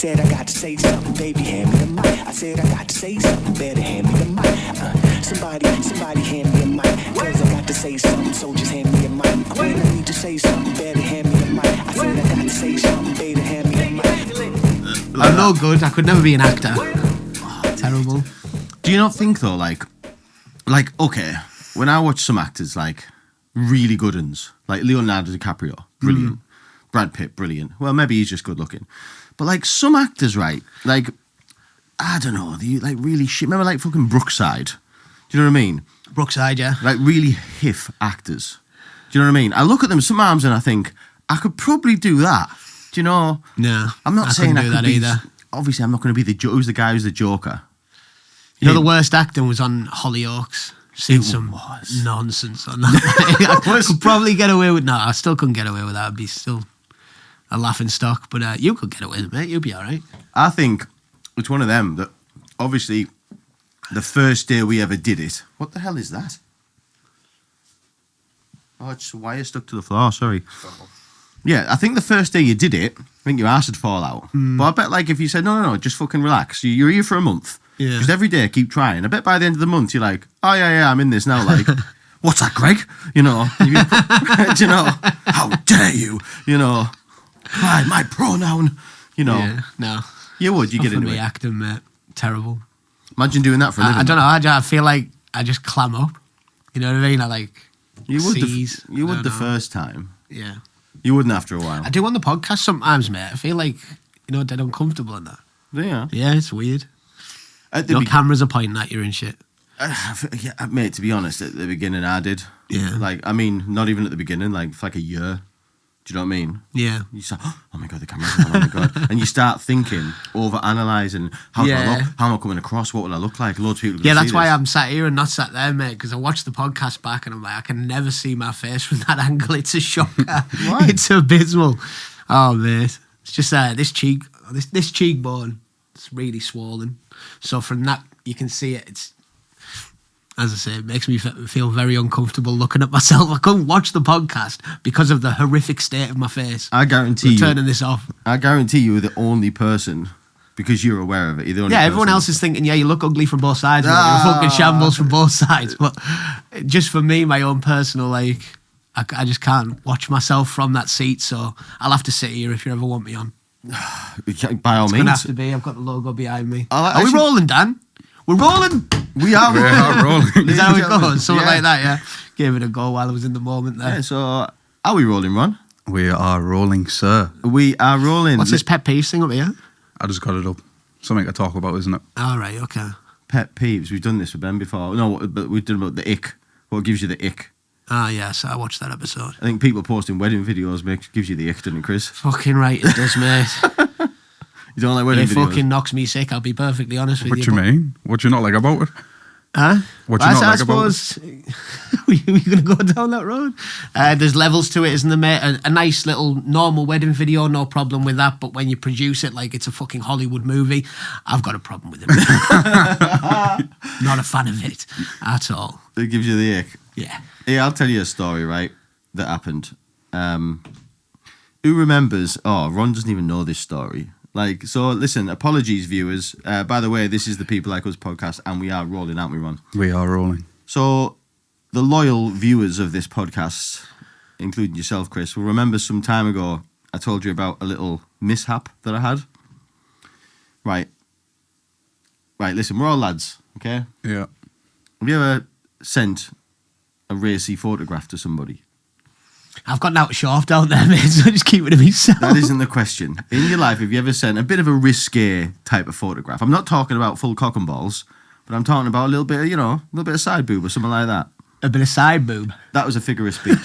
said I got to say something, baby, hand me the mic. I said I got to say something, better hand me the mic. Somebody hand me a mic, cause I got to say something, so just hand me a mic. When I need to say something, better hand me the mic. I said I got to say something, better hand me the mic. I'm no good, I could never be an actor. Oh, terrible. Do you not think though, like, okay, when I watch some actors, like, really good uns, like Leonardo DiCaprio, brilliant. Brad Pitt, brilliant. Well, maybe he's just good looking. But, like, some actors, right, like, I don't know, they, like, really shit. Remember, like, fucking Brookside? Do you know what I mean? Brookside, yeah. Like, really hiff actors. Do you know what I mean? I look at them sometimes and I think, I could probably do that. Do you know? No, I'm not saying I do could that be, either. Obviously, I'm not going to be who's the guy who's the Joker? You know, the worst acting was on Hollyoaks. Seen some nonsense on that. I could probably get away with... No, I still couldn't get away with that. I'd be still a laughing stock. But you could get away with it, mate. You'll be all right. I think it's one of them that, obviously, the first day we ever did it... What the hell is that? Oh, it's a wire stuck to the floor, sorry. Yeah, I think the first day you did it, I think your ass would fall out. But I bet, like, if you said, no, just fucking relax. You're here for a month. Yeah. Just every day, keep trying. I bet by the end of the month, you're like, oh, yeah, I'm in this now. Like, what's that, Greg? You know, do you know, how dare you? You know, my pronoun, you know. Yeah, no. You would, you get into me it. acting, mate. Terrible. Imagine doing that for a living. I don't know, I feel like I just clam up. You know what I mean? I like you would seize. You would the first time. Yeah. You wouldn't after a while. I do on the podcast sometimes, mate. I feel like, you know, dead uncomfortable in that. Yeah. Yeah, it's weird. At the cameras are pointing at you and shit. Yeah, mate, to be honest, at the beginning I did. Yeah. Like, I mean, not even at the beginning, like, for like a year. Do you know what I mean? Yeah. You start, oh my God, the camera's on, oh my God. And you start thinking, over-analysing, how do I look? How am I coming across? What will I look like? Loads of people are gonna that's see why this. I'm sat here and not sat there, mate, because I watched the podcast back and I'm like, I can never see my face from that angle. It's a shocker. Why? It's abysmal. Oh, mate. It's just this cheekbone, it's really swollen. So from that, you can see it. It's, as I say, it makes me feel very uncomfortable looking at myself. I couldn't watch the podcast because of the horrific state of my face. I guarantee turning this off. I guarantee you're the only person, because you're aware of it. You're the only everyone person. else is thinking, yeah, you look ugly from both sides. You're fucking shambles from both sides. But just for me, my own personal, like, I just can't watch myself from that seat. So I'll have to sit here if you ever want me on. By all It's means. going to have to be. I've got the logo behind me. Are we rolling, Dan? We're rolling. We are rolling. Is that how it goes? Something like that, yeah. Gave it a go while I was in the moment there. Yeah, so are we rolling, Ron? We are rolling, sir. We are rolling. What's this pet peeve thing up here? I just got it up. Something to talk about, isn't it? All right, okay. Pet peeves. We've done this with Ben before. No, but we've done about the ick. What gives you the ick? Ah, yes, I watched that episode. I think people posting wedding videos gives you the ick, doesn't it, Chris? Fucking right it does, mate. You don't like wedding It videos? fucking knocks me sick, I'll be perfectly honest with What you. you mean? What do you not like about it? Huh? What do you not I like about it? suppose we're going to go down that road. There's levels to it, isn't there, mate? A nice little normal wedding video, no problem with that. But when you produce it like it's a fucking Hollywood movie, I've got a problem with it. Not a fan of it at all. It gives you the ick. Yeah. Yeah, I'll tell you a story, right, that happened. Who remembers... Oh, Ron doesn't even know this story. Like, so listen, apologies, viewers. By the way, this is the People Like Us podcast, and we are rolling, aren't we, Ron? We are rolling. So the loyal viewers of this podcast, including yourself, Chris, will remember some time ago I told you about a little mishap that I had. Right, listen, we're all lads, okay? Yeah. Have you ever sent a racy photograph to somebody? I've got out shaft out there, mate, so I just keep it to myself. That isn't the question. In your life, have you ever sent a bit of a risque type of photograph? I'm not talking about full cock and balls, but I'm talking about a little bit of, a little bit of side boob or something like that. A bit of side boob. That was a figure of speech.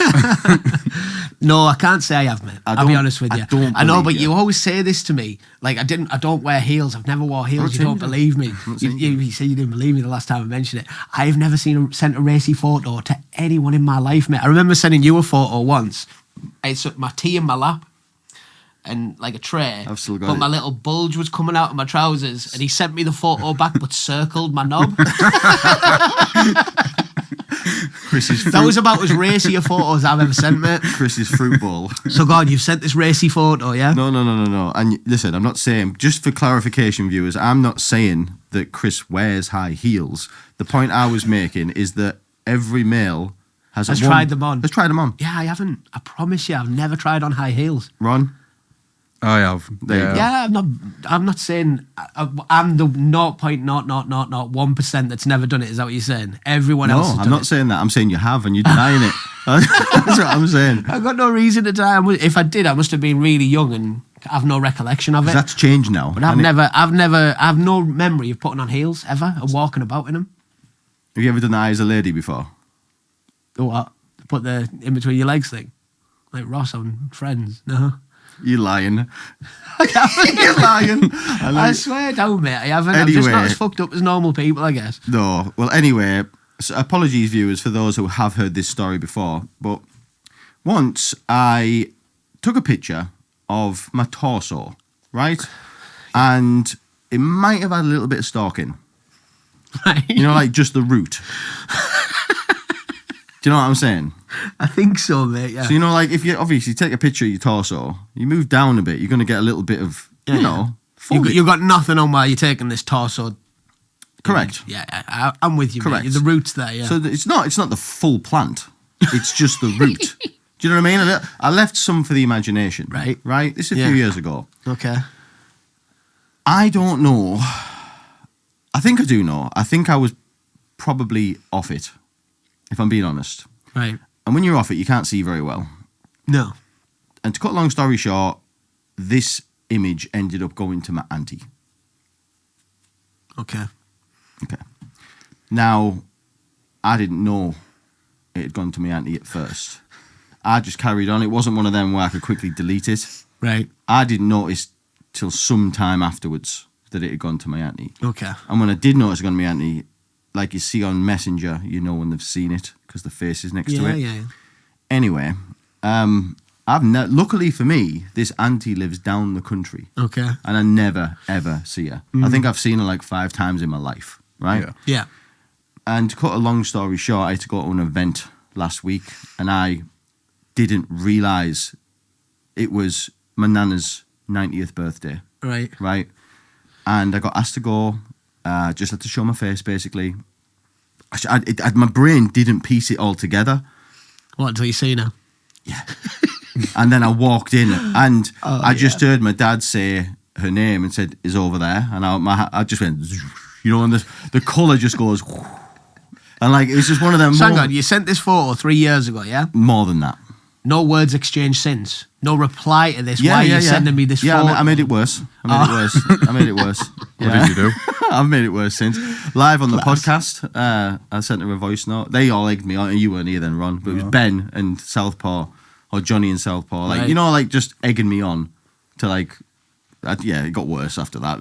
No, I can't say I have, mate. I'll be honest with you. I know, but you always say this to me. Like, I don't wear heels. I've never wore heels. You don't believe me. You said you didn't believe me the last time I mentioned it. I've never sent a racy photo to anyone in my life, mate. I remember sending you a photo once. It's my tea in my lap and like a tray. I've still got but it. my little bulge was coming out of my trousers and he sent me the photo back but circled my knob. Chris's fruit. That was about as racy a photos I've ever sent, mate. Chris's fruit bowl. So, God, you've sent this racy photo, yeah? No. And listen, I'm not saying, just for clarification, viewers, I'm not saying that Chris wears high heels. The point I was making is that every male has tried them on. Has tried them on. Yeah, I haven't. I promise you, I've never tried on high heels. Ron? I have. Yeah, I'm not saying I'm the 0.0001% that's never done it. Is that what you're saying? Everyone else has done it. No, I'm not saying that. I'm saying you have and you're denying it. That's what I'm saying. I've got no reason to deny. If I did, I must have been really young and have no recollection of it. That's changed now. But I've no memory of putting on heels ever and walking about in them. Have you ever done that as a lady before? What? Put the in between your legs thing? Like Ross on Friends? No. You're lying. You're lying. I swear down, mate. I haven't. Anyway, I'm just not as fucked up as normal people, I guess. No. Well, anyway, so apologies, viewers, for those who have heard this story before. But once I took a picture of my torso, right? And it might have had a little bit of stalking. Right. You know, like just the root. Do you know what I'm saying? I think so, mate, yeah. So, you know, like if you obviously take a picture of your torso, you move down a bit, you're going to get a little bit of, you know. You've got nothing on while you're taking this torso. Correct. Yeah, I'm with you, Correct. mate. The root's there, yeah. So it's not the full plant. It's just the root. Do you know what I mean? I left some for the imagination. Right. Right? This is a few years ago. Okay. I don't know. I think I do know. I think I was probably off it, if I'm being honest. Right. And when you're off it, you can't see very well. No. And to cut a long story short, this image ended up going to my auntie. Okay. Now, I didn't know it had gone to my auntie at first. I just carried on. It wasn't one of them where I could quickly delete it. Right. I didn't notice till some time afterwards that it had gone to my auntie. Okay. And when I did notice it had gone to my auntie, like you see on Messenger, you know when they've seen it because the face is next to it. Yeah. Anyway, luckily for me, this auntie lives down the country. Okay. And I never, ever see her. I think I've seen her like 5 times in my life, right? Yeah. And to cut a long story short, I had to go to an event last week and I didn't realise it was my nana's 90th birthday. Right. Right? And I got asked to go, just had to show my face, basically. My brain didn't piece it all together. What, until you see her? Yeah. And then I walked in and I just heard my dad say her name and said, "Is over there." And I just went, you know, and the colour just goes, and like, it was just one of them. So hang on, you sent this photo 3 years ago, yeah? More than that. No words exchanged since? No reply to this? Why are you sending me this photo? Yeah, I made it worse. I made it worse. What did you do? I've made it worse since. Live on the podcast, I sent her a voice note. They all egged me on. You weren't here then, Ron. But it was Ben and Southpaw, or Johnny and Southpaw. Like, Right. you know, like just egging me on to like, it got worse after that.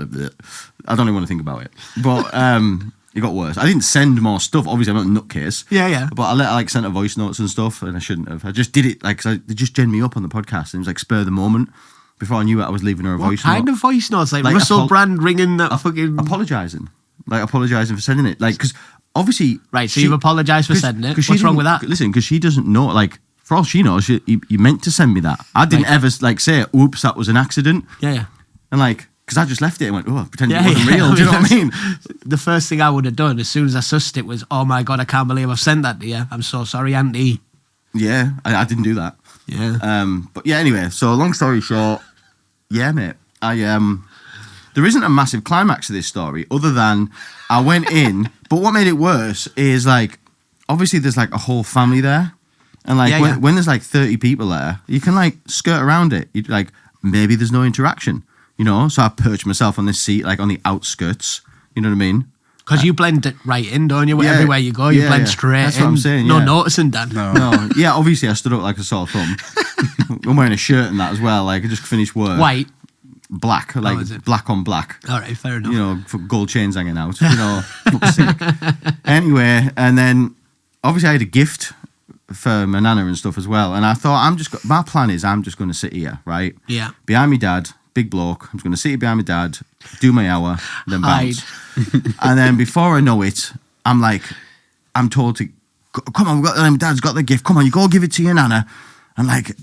I don't even want to think about it. But it got worse. I didn't send more stuff. Obviously, I'm not a nutcase. Yeah. But I sent her voice notes and stuff, and I shouldn't have. I just did it like, cause they just gen me up on the podcast, and it was like spur of the moment. Before I knew it, I was leaving her a voice note. What kind of voice notes? Like Russell Brand ringing that fucking... Apologising. Like, apologising for sending it. Like, because obviously... Right, so you've apologised for sending it. What's wrong with that? Listen, because she doesn't know, like, for all she knows, you meant to send me that. I didn't ever, like, say, oops, that was an accident. Yeah. And, like, because I just left it and went, pretend it wasn't real. Do you know what I mean? The first thing I would have done as soon as I sussed it was, oh my God, I can't believe I've sent that to you. I'm so sorry, Auntie. Yeah, I didn't do that. Yeah. But yeah, anyway, so long story short, yeah, mate, there isn't a massive climax to this story other than I went in, but what made it worse is, like, obviously there's, like, a whole family there. And, like, when there's, like, 30 people there, you can, like, skirt around it. You like, maybe there's no interaction, you know? So I perched myself on this seat, like, on the outskirts, you know what I mean? Because you blend it right in, don't you? Everywhere you go, you blend straight in. That's what I'm saying, No noticing, Dan. No. Yeah, obviously I stood up like a sore thumb. I'm wearing a shirt and that as well. Like, I just finished work. White. Black, like black on black. All right, fair enough. You know, for gold chains hanging out. You know, fuck's sake. Anyway, and then obviously I had a gift for my nana and stuff as well. And I thought, my plan is I'm just going to sit here, right? Yeah. Behind my dad, big bloke. I'm just going to sit here behind my dad, do my hour, then bounce. And then before I know it, I'm told to come on, Dad's got the gift. Come on, you go give it to your nana. And like,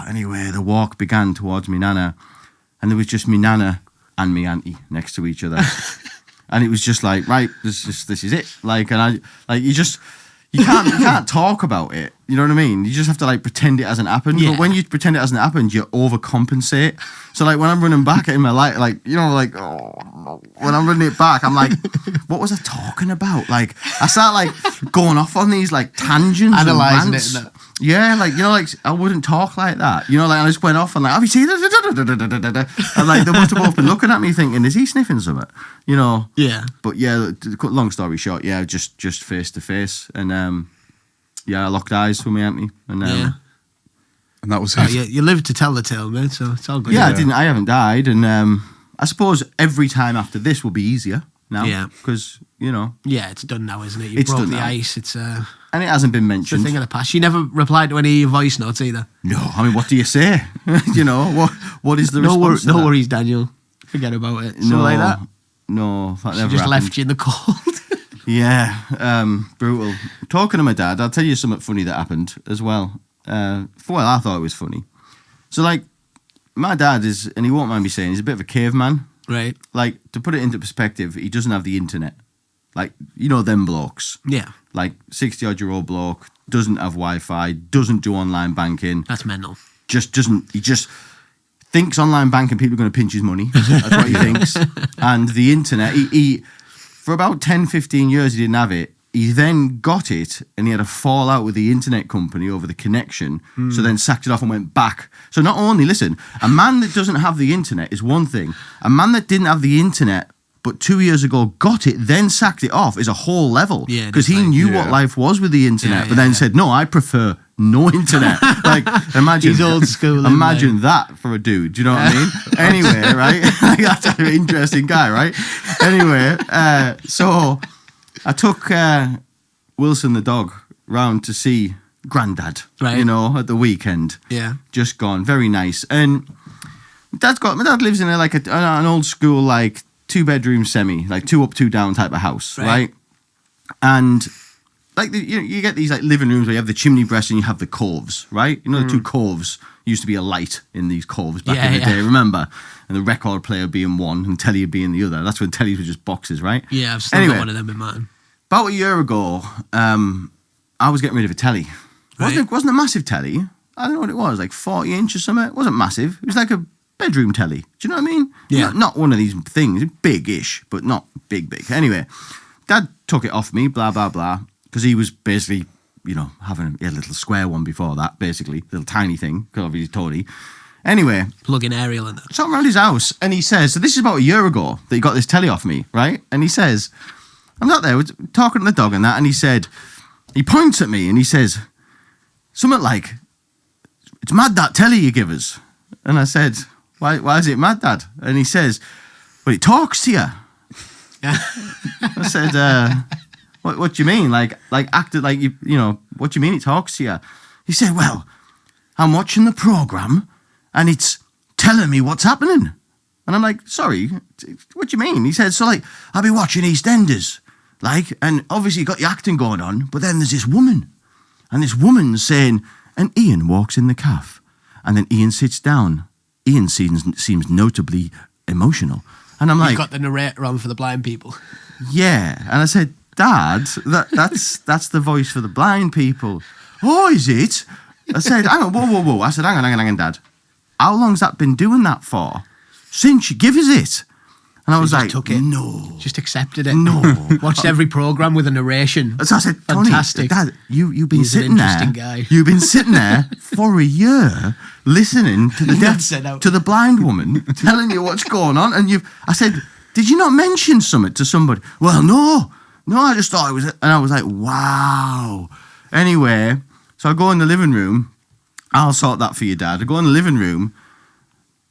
anyway, the walk began towards me nana. And there was just me nana and me auntie next to each other. And it was just like, right, this is it. Like, and you can't talk about it. You know what I mean? You just have to like pretend it hasn't happened. Yeah. But when you pretend it hasn't happened, you overcompensate. So like when I'm running back in my life, like, you know, like, oh, no. When I'm running it back, I'm like, what was I talking about? Like, I start like going off on these like tangents, analysing and it. Yeah, like, you know, like I wouldn't talk like that. You know, like I just went off and like, have you seen it? And like they must have both been looking at me thinking, is he sniffing something? You know? Yeah. But yeah, long story short, yeah, just face to face. And I locked eyes with my auntie. And and that was it. You lived to tell the tale, mate, so it's all good. Yeah, I haven't died. And I suppose every time after this will be easier now. Yeah. Because, you know. Yeah, it's done now, isn't it? You broke the ice. It's and it hasn't been mentioned. It's a thing of the past. You never replied to any of your voice notes either. No, I mean, what do you say? You know, what is the response? No worries, Daniel. Forget about it. Something like that. No, that never just happened. Left you in the cold. Yeah, brutal. Talking to my dad, I'll tell you something funny that happened as well. I thought it was funny. So, like, my dad is, and he won't mind me saying, he's a bit of a caveman. Right. Like, to put it into perspective, he doesn't have the internet. Like, you know them blokes. Yeah. Like, 60-odd-year-old bloke, doesn't have Wi-Fi, doesn't do online banking. That's mental. He just thinks online banking people are going to pinch his money. That's what he thinks. And the internet, he for about 10, 15 years, he didn't have it. He then got it, and he had a fallout with the internet company over the connection, so then sacked it off and went back. So not only, listen, a man that doesn't have the internet is one thing. A man that didn't have the internet but 2 years ago got it, then sacked it off is a whole level. Because he knew what life was with the internet, but then said, no, I prefer no internet. Like, imagine. He's old school. Imagine that for a dude. Do you know what I mean? Anyway, right? That's an interesting guy, right? Anyway, so I took Wilson the dog round to see Grandad, you know, at the weekend. Yeah. Just gone. Very nice. And my dad lives in an old school, like, 2-bedroom semi, like 2 up, 2 down type of house, right? And like you get these like living rooms where you have the chimney breast and you have the coves, right? You know, the 2 coves used to be a light in these coves back in the day, remember? And the record player being one and telly being the other. That's when tellies were just boxes, right? Yeah, I've still got one of them in mine. About a year ago, I was getting rid of a telly. Right. It wasn't a massive telly. I don't know what it was, like 40 inch or something. It wasn't massive. It was like a bedroom telly. Do you know what I mean? Yeah. Not one of these things. Big-ish, but not big. Anyway, Dad took it off me, blah, blah, blah, because he was basically, you know, having a little square one before that, basically. Little tiny thing, because obviously Tony. Anyway. Plug-in aerial in that. So I'm around his house, and he says, so this is about a year ago that he got this telly off me, right? And he says, I'm not there, we're talking to the dog and that, and he points at me, and he says, something like, it's mad that telly you give us. And I said, why is it mad, Dad? And he says, well, it talks to you. I said, what do you mean? Like acted like you know, what do you mean it talks to you? He said, well, I'm watching the programme and it's telling me what's happening. And I'm like, sorry, what do you mean? He said, so like, I'll be watching EastEnders, like, and obviously you got your acting going on, but then there's this woman, and this woman's saying, and Ian walks in the calf, and then Ian sits down. Ian seems notably emotional. And I'm like... You've got the narrator on for the blind people. Yeah. And I said, Dad, that's the voice for the blind people. Oh, is it? I said, hang on, whoa. I said, hang on, Dad. How long's that been doing that for? Since you give us it. And I was like, took it. No. Just accepted it. No. Watched every programme with a narration. So I said, fantastic. Dad, you've been He's sitting an interesting guy. You've been sitting there for a year listening to the blind woman telling you what's going on. And I said, did you not mention something to somebody? Well, no, I just thought it was, and I was like, wow. Anyway, so I go in the living room. I'll sort that for you, Dad. I go in the living room.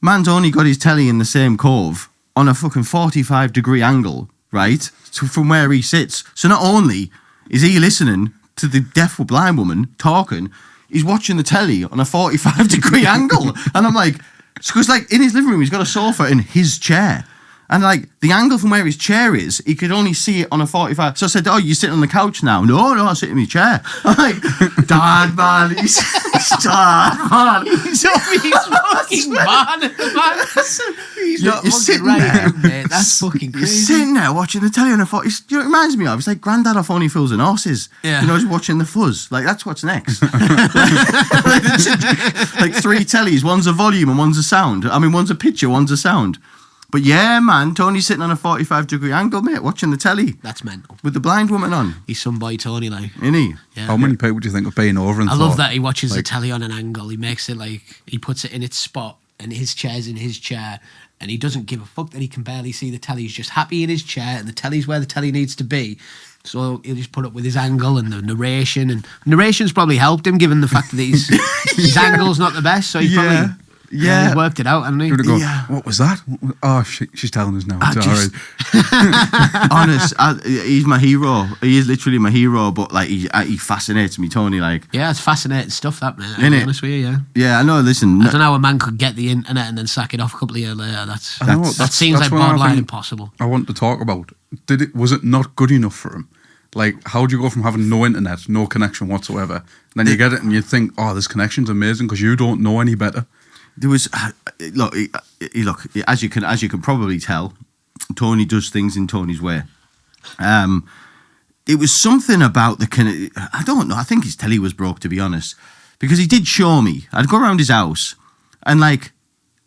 Man's only got his telly in the same cove on a fucking 45-degree angle, right, from where he sits. So not only is he listening to the deaf or blind woman talking, he's watching the telly on a 45-degree angle. And I'm like, because like in his living room, he's got a sofa in his chair. And like the angle from where his chair is, he could only see it on a 45. So I said, "Oh, you sitting on the couch now?" No, I sit in my chair. I'm like, "Dad, man, he's Dad, man, He's fucking man. You're sitting there, mate. That's fucking crazy. You're sitting there watching the telly on a 40. You know, it reminds me of. It's like Grandad off Only Fools and Horses. Yeah. You know, just watching the fuzz. Like that's what's next. Like 3 tellies. One's a volume and one's a sound. I mean, one's a picture, one's a sound. But yeah, man, Tony's sitting on a 45-degree angle, mate, watching the telly. That's mental. With the blind woman on. He's some boy Tony, like. Isn't he? Yeah. How many people do you think have been over and I thought, love that he watches the like, telly on an angle. He makes it like, he puts it in its spot and his chair's in his chair and he doesn't give a fuck that he can barely see the telly. He's just happy in his chair and the telly's where the telly needs to be. So he'll just put up with his angle and the narration. And narration's probably helped him given the fact that his angle's not the best. So he probably... Yeah. He's worked it out, hasn't he? Go, Yeah. what was that? Oh, she's telling us now. It's Honest, he's my hero. He is literally my hero, but like he fascinates me, Tony. Like, Yeah, it's fascinating stuff, that, mate. Isn't I'll be it? honest with you, yeah. yeah, I know. Listen, I don't know how a man could get the internet and then sack it off a couple of years later. That seems like what I borderline think impossible. I want to talk about. Was it not good enough for him? Like, how do you go from having no internet, no connection whatsoever, and then you get it and you think, oh, this connection's amazing because you don't know any better. there was look, as you can probably tell, Tony does things in Tony's way. It was something about I don't know. I think his telly was broke, to be honest, because he did show me. I'd go around his house, and like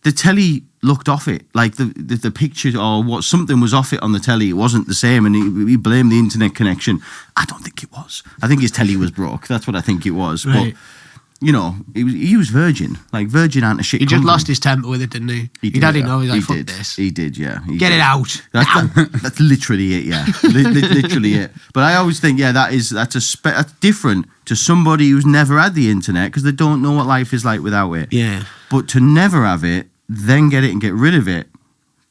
the telly looked off it, like the picture or what something was off it on the telly. It wasn't the same, and he blamed the internet connection. I don't think it was. I think his telly was broke. That's what I think it was. Right. But you know, he was Virgin. Like Virgin aren't a shit. He just company. lost his temper with it, didn't he? He Your daddy did, know. He's like, he fuck did. this. He did, yeah. Get it out. That's literally it, yeah. Literally it. But I always think, yeah, that's different to somebody who's never had the internet because they don't know what life is like without it. Yeah. But to never have it, then get it and get rid of it.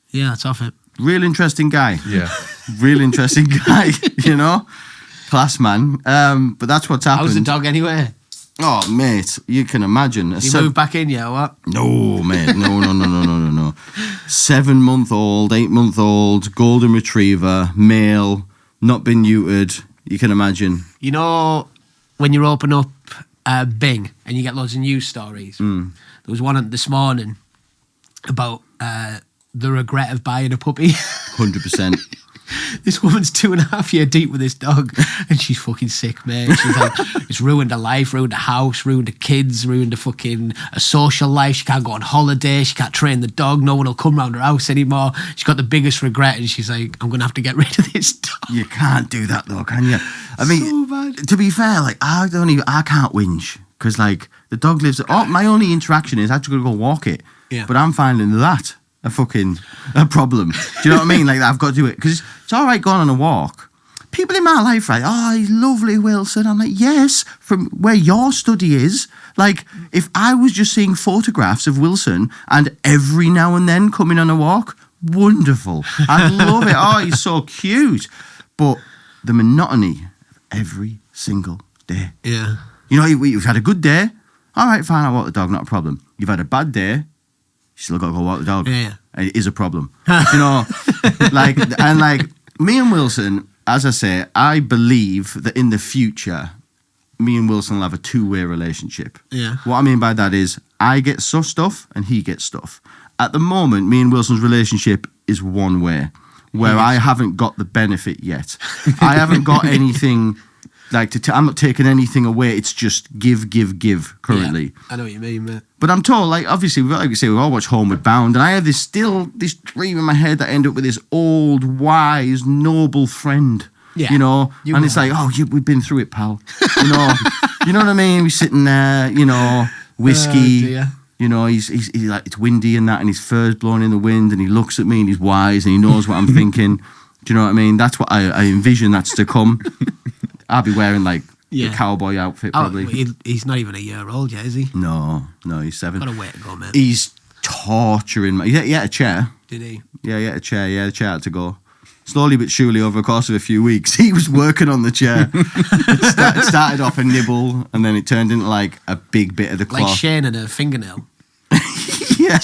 Yeah, that's off it. Real interesting guy. Yeah. Real interesting guy, you know? Class man. But that's what's happened. How's the dog anyway? Oh, mate, you can imagine. He moved back in, yeah, or what? No, mate. No. 7-month-old, 8-month-old, golden retriever, male, not been neutered. You can imagine. You know, when you open up Bing and you get loads of news stories, there was one this morning about the regret of buying a puppy. 100%. This woman's 2.5 years deep with this dog and she's fucking sick, mate. She's like, it's ruined her life, ruined her house, ruined her kids, ruined a social life. She can't go on holiday, she can't train the dog, no one will come round her house anymore. She's got the biggest regret and she's like, I'm going to have to get rid of this dog. You can't do that though, can you? I mean, So bad. to be fair, like I can't whinge because like the dog lives. Oh, my only interaction is I have to go walk it. Yeah. But I'm finding that a problem. Do you know what I mean? Like I've got to do it because it's all right going on a walk. People in my life, right? Oh, he's lovely, Wilson. I'm like, yes, from where your study is. Like, if I was just seeing photographs of Wilson and every now and then coming on a walk, wonderful. I love it. Oh, he's so cute. But the monotony of every single day. Yeah. You know, you've had a good day. All right, fine, I'll walk the dog, not a problem. You've had a bad day. You still got to go walk the dog. Yeah. And it is a problem. You know, like me and Wilson, as I say, I believe that in the future, me and Wilson will have a two-way relationship. Yeah. What I mean by that is I get stuff and he gets stuff. At the moment, me and Wilson's relationship is one way, where I haven't got the benefit yet. I haven't got anything like I'm not taking anything away. It's just give currently. Yeah, I know what you mean, mate. But I'm told, like, obviously, like we say, we all watch Homeward Bound, and I have this dream in my head that I end up with this old, wise, noble friend. Yeah, you know, you and will. it's like, oh, we've been through it, pal. You know, you know what I mean? We're sitting there, you know, whiskey. Dear. You know, he's like, it's windy and that, and his fur's blowing in the wind, and he looks at me, and he's wise, and he knows what I'm thinking. Do you know what I mean? That's what I envision that's to come. I'll be wearing like a cowboy outfit probably. He's not even a year old yet, is he? No, he's 7. Got a way to go, man. He's torturing me. He had a chair. Did he? Yeah, he had a chair. Yeah, the chair had to go. Slowly but surely, over the course of a few weeks, he was working on the chair. It started off a nibble, and then it turned into like a big bit of the cloth. Like Shane and a fingernail. Yeah.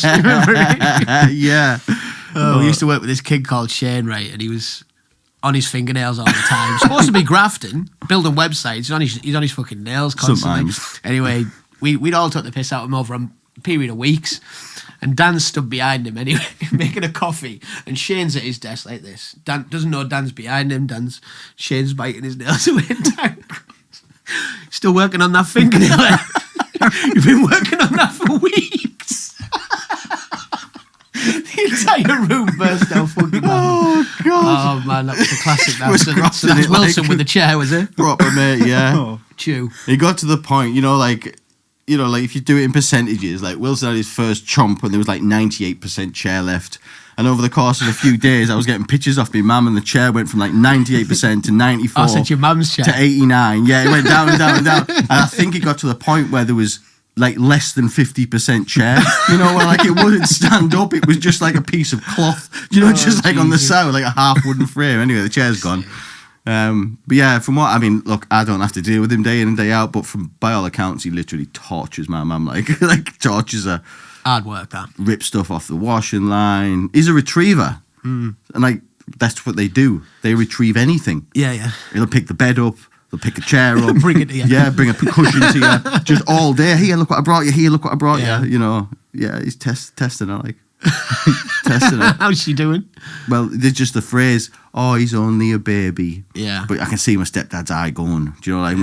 Yeah. We used to work with this kid called Shane, right? And he was on his fingernails all the time. Supposed to be grafting, building websites. He's on his fucking nails constantly. Sometimes. Anyway, we'd all took the piss out of him over a period of weeks. And Dan stood behind him anyway, making a coffee. And Shane's at his desk like this. Dan doesn't know Dan's behind him. Shane's biting his nails away. Dan, still working on that fingernail. You've been working on that for weeks. The entire room burst out fucking Oh, God. Oh, man, that was a classic. That Was was grafting that's it Wilson like- with the chair, was it? Proper, mate, yeah. Chew. It got to the point, like if you do it in percentages, like Wilson had his first chomp and there was like 98% chair left. And over the course of a few days, I was getting pictures off my mum and the chair went from like 98% to 94 I said your mum's chair. to 89. Yeah, it went down and down and down. And I think it got to the point where there was like less than 50% chair, where like it wouldn't stand up. It was just like a piece of cloth, just like on the side, like a half wooden frame. Anyway, the chair's gone. But yeah, from what look, I don't have to deal with him day in and day out, but by all accounts, he literally tortures my mum, like tortures her. Hard work, that. Rip stuff off the washing line. He's a retriever, and like that's what they do. They retrieve anything. Yeah. He'll pick the bed up. They'll pick a chair up. Bring it to you. Yeah, bring a cushion to you. Just all day. Here, look what I brought you. Here, look what I brought you. Yeah, he's testing her, like. Testing her. How's she doing? Well, there's just the phrase, "Oh, he's only a baby." Yeah. But I can see my stepdad's eye going. Do you know, like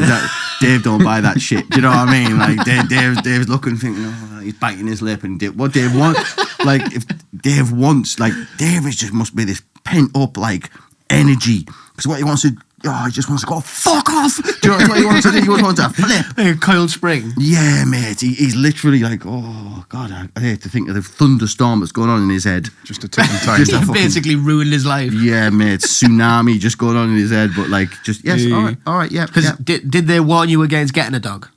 Dave don't buy that shit. Do you know what I mean? Like Dave's looking, thinking, "Oh, he's biting his lip." And what Dave wants, like if Dave wants, like Dave is just must be this pent up like energy because what he wants to. Oh, he just wants to go, fuck off. Do you know what he wants to do? He wants to flip. Like a coiled spring. Yeah, mate. He's literally like, oh, God, I hate to think of the thunderstorm that's going on in his head. Just a ticking time. He basically ruined his life. Yeah, mate. Tsunami just going on in his head. But like, just, yes, all right, yeah. Because did they warn you against getting a dog?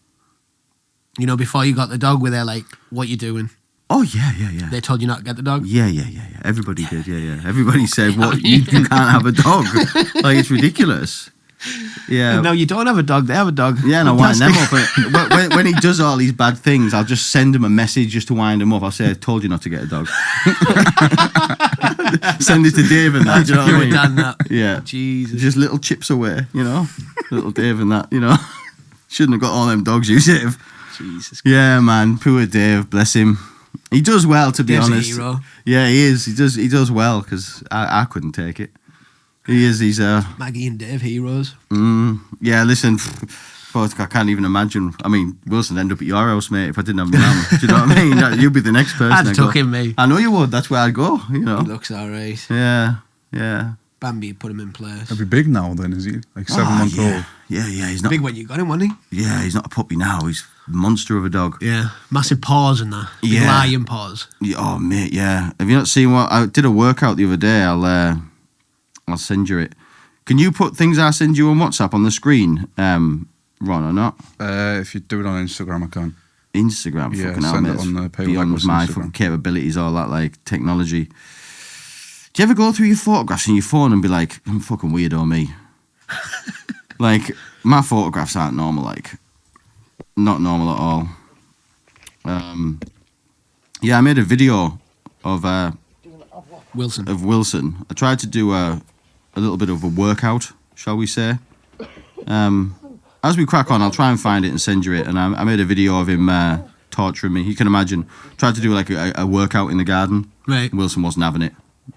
Before you got the dog, were they like, what you doing? Oh, yeah. They told you not to get the dog? Yeah. Everybody did, yeah. Everybody said, what, you can't have a dog. Like, it's ridiculous. Yeah. No, you don't have a dog. They have a dog. Yeah, and I wind them up. When he does all these bad things, I'll just send him a message just to wind him up. I'll say, I told you not to get a dog. Send it to Dave and that. Do you know what I mean? Done that. Yeah. Jesus. Just little chips away, Little Dave and that, Shouldn't have got all them dogs you Dave. Jesus. Yeah, man. Poor Dave. Bless him. He does well, to be Dave's honest. a hero. Yeah, he is. He does well because I couldn't take it. He is. He's Maggie and Dave, heroes. Yeah, listen. I can't even imagine. I mean, Wilson'd end up at your house, mate, if I didn't have my mum. Do you know what I mean? You'd be the next person. I'd tuck him, mate. I know you would. That's where I'd go, He looks all right. Yeah. Bambi put him in place. He'll be big now then, is he? Like 7 months old. Yeah, he's not Big when you got him, wasn't he? Yeah, he's not a puppy now. He's a monster of a dog. Yeah. Massive paws and that. Big Yeah. lion paws. Yeah, oh, mate, yeah. Have you not seen what I did a workout the other day? I'll send you it. Can you put things I send you on WhatsApp on the screen, Ron, or not? If you do it on Instagram, I can. Instagram, Yeah, fucking hell, send mate. it on the Pale Beyond Records my Instagram. fucking capabilities, all that like technology. Do you ever go through your photographs in your phone and be like, I'm fucking weirdo, me? Like, my photographs aren't normal, like, not normal at all. Yeah, I made a video of Wilson. I tried to do a little bit of a workout, shall we say. As we crack on, I'll try and find it and send you it. And I made a video of him torturing me. You can imagine. Tried to do like a workout in the garden. Right. Wilson wasn't having it.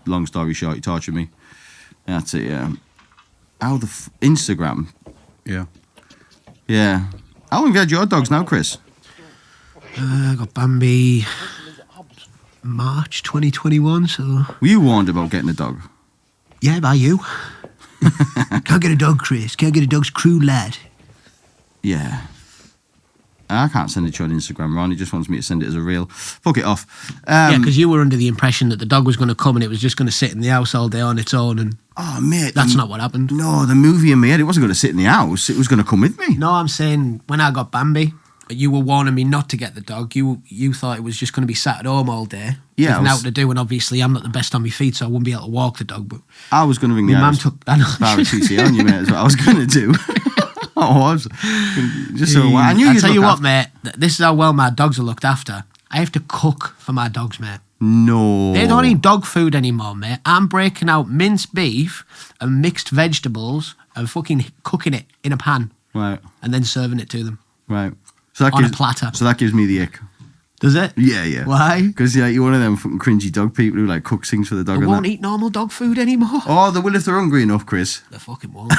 Long story short, he tortured me. That's it, yeah. How the Instagram? Yeah. Yeah. How long have you had your dogs now, Chris? I got Bambi March 2021, so... Were you warned about getting a dog? Yeah, by you. Can't get a dog, Chris. Can't get a dog's crew, lad. Yeah. I can't send it to you on Instagram, Ron. He just wants me to send it as a reel. Fuck it off. Yeah, because you were under the impression that the dog was going to come and it was just going to sit in the house all day on its own, and Oh, mate. that's not what happened. No, the movie in my head, it wasn't going to sit in the house. It was going to come with me. No, I'm saying when I got Bambi, you were warning me not to get the dog. You thought it was just going to be sat at home all day. Yeah, Nothing out to do, and obviously I'm not the best on my feet, so I wouldn't be able to walk the dog. But I was going to ring the my mum Irish took that. TC on you, mate. That's what I was going to do. I was. Just so I knew I'll you'd tell you look what, mate. This is how well my dogs are looked after. I have to cook for my dogs, mate. No. They don't eat dog food anymore, mate. I'm breaking out minced beef and mixed vegetables and fucking cooking it in a pan. Right. And then serving it to them. Right. So that On a platter. So that gives me the ick. Does it? Yeah. Why? Because you're one of them fucking cringy dog people who like cook things for the dog. They and won't that. eat normal dog food anymore. Oh, they will if they're hungry enough, Chris. They fucking won't.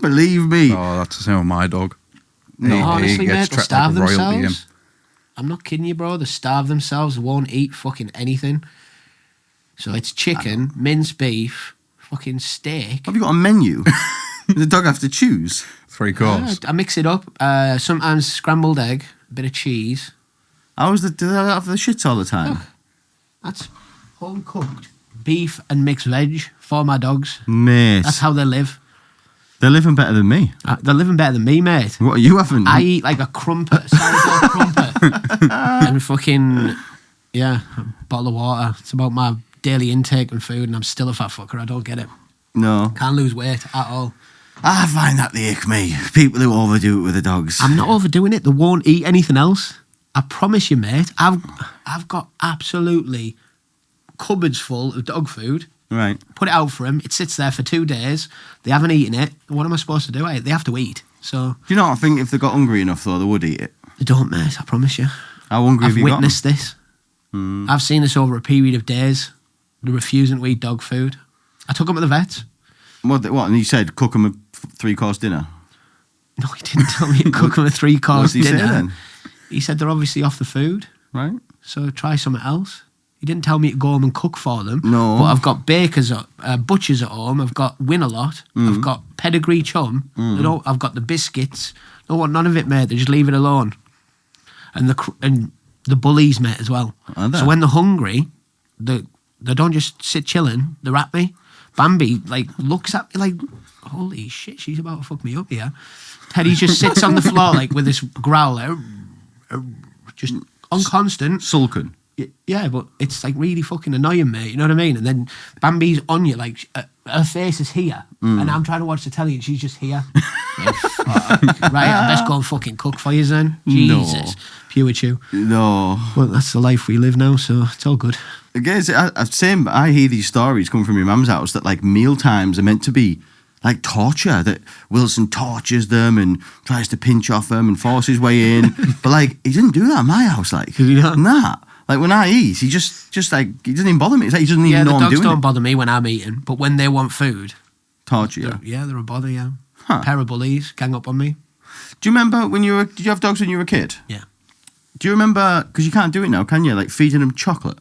Believe me. Oh, that's the same with my dog. No, honestly, mate, they'll treated starve like a royalty, him. themselves. I'm not kidding you, bro. They starve themselves. They won't eat fucking anything. So it's chicken, minced beef, fucking steak. Have you got a menu? Does the dog have to choose? 3 course. I mix it up. Sometimes scrambled egg, a bit of cheese. Do they have the shits all the time? That's home cooked beef and mixed veg for my dogs. Mate. That's how they live. They're living better than me. They're living better than me, mate. What are you having? I eat like a crumpet, sourdough crumpet, and fucking, a bottle of water. It's about my daily intake and food, and I'm still a fat fucker. I don't get it. No. Can't lose weight at all. I find that the ick me. People who overdo it with the dogs. I'm not overdoing it. They won't eat anything else. I promise you, mate. I've got absolutely cupboards full of dog food. Right. Put it out for them. It sits there for 2 days. They haven't eaten it. What am I supposed to do? They have to eat. So Do you know what I think? If they got hungry enough, though, they would eat it. they don't, mate. I promise you. How hungry have I've you got? witnessed this. I've seen this over a period of days. They're refusing to eat dog food. I took them to the vets. What? And he said, cook them a 3-course dinner. No, he didn't tell me to cook them a 3-course What did he say dinner. then? He said they're obviously off the food, Right. so try something else. He didn't tell me to go home and cook for them. No. But I've got butchers at home. I've got Win-A-Lot. I've got Pedigree Chum. I've got the biscuits. Don't want none of it, mate. They just leave it alone. And the bullies, mate, as well. Are they? So when they're hungry, they don't just sit chilling. They're at me. Bambi, looks at me like, holy shit, she's about to fuck me up here. Teddy just sits on the floor, with this growl, just on constant. Sulking. Yeah, but it's really fucking annoying, mate. You know what I mean? And then Bambi's on you, her face is here, and I'm trying to watch the telly, and she's just here. Right, I best go and fucking cook for you, then. Jesus, pure chew. No. Well, that's the life we live now, so it's all good. Again, I hear these stories coming from your mum's house that meal times are meant to be torture, that Wilson tortures them and tries to pinch off them and force his way in. But he didn't do that in my house. Did he not? Nah. When I eat, he just he doesn't even bother me. It's he doesn't even know I'm doing it. The dogs don't bother me when I'm eating, but when they want food, torture you. They're a bother. Yeah, Huh. Pair of bullies gang up on me. Do you remember did you have dogs when you were a kid? Yeah. Do you remember, because you can't do it now, can you? Feeding them chocolate.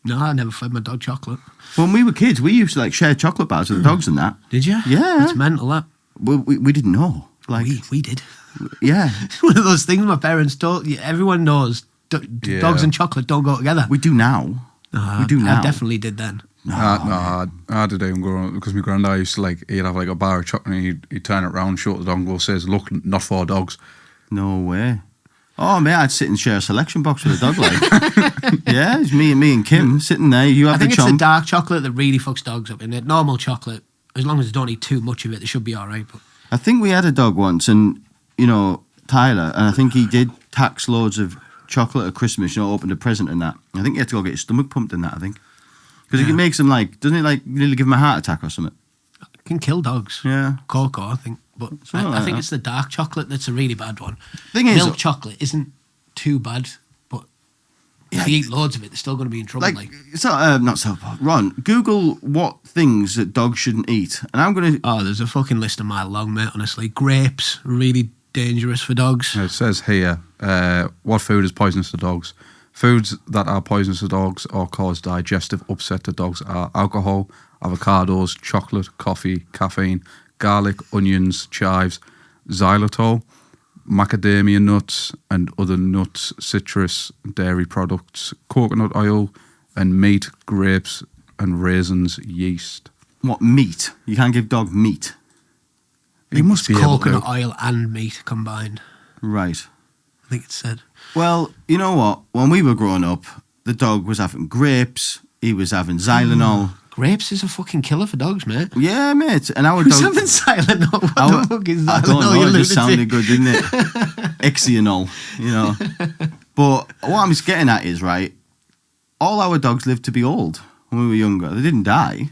No, I never fed my dog chocolate. When we were kids, we used to share chocolate bars with the dogs and that. Did you? Yeah. It's mental, that. We didn't know. We did. Yeah. One of those things my parents told you. Everyone knows dogs and chocolate don't go together. We do now. We do now. I definitely did then. No, I did even growing up because my granddad used to he'd have a bar of chocolate and he'd turn it around, show it to the dog and go, says, look, not for dogs. No way. Oh, mate, I'd sit and share a selection box with a dog, Yeah, it's me and Kim sitting there. You have I think the it's chomp. the dark chocolate that really fucks dogs up. In it, normal chocolate, as long as they don't eat too much of it, they should be all right. But I think we had a dog once, and Tyler, and I think he did tax loads of chocolate at Christmas. Opened a present and that. I think he had to go get his stomach pumped in that. I think because it makes him doesn't it nearly give him a heart attack or something? it can kill dogs. Yeah, Cocoa, I think. But I think it's the dark chocolate that's a really bad one. Thing is, milk chocolate isn't too bad, but if you eat loads of it, they're still going to be in trouble. It's not so. Ron, Google what things that dogs shouldn't eat, and I'm going to. Oh, there's a fucking list a mile long, mate. Honestly, grapes really dangerous for dogs. It says here, what food is poisonous to dogs? Foods that are poisonous to dogs or cause digestive upset to dogs are alcohol, avocados, chocolate, coffee, caffeine, garlic, onions, chives, xylitol, macadamia nuts and other nuts, citrus, dairy products, coconut oil, and meat, grapes, and raisins, yeast. What, meat? You can't give dog meat. You must be able to. Coconut oil and meat combined. Right. I think it said. Well, you know what? When we were growing up, the dog was having grapes, he was having Xylenol. Grapes is a fucking killer for dogs, mate. Yeah, mate. And our Who's dog... having Xylenol? What the fuck is that? I don't know, you it just lunatic. sounded good, didn't it? Exionol, But what I'm getting at is, right, all our dogs lived to be old when we were younger. They didn't die.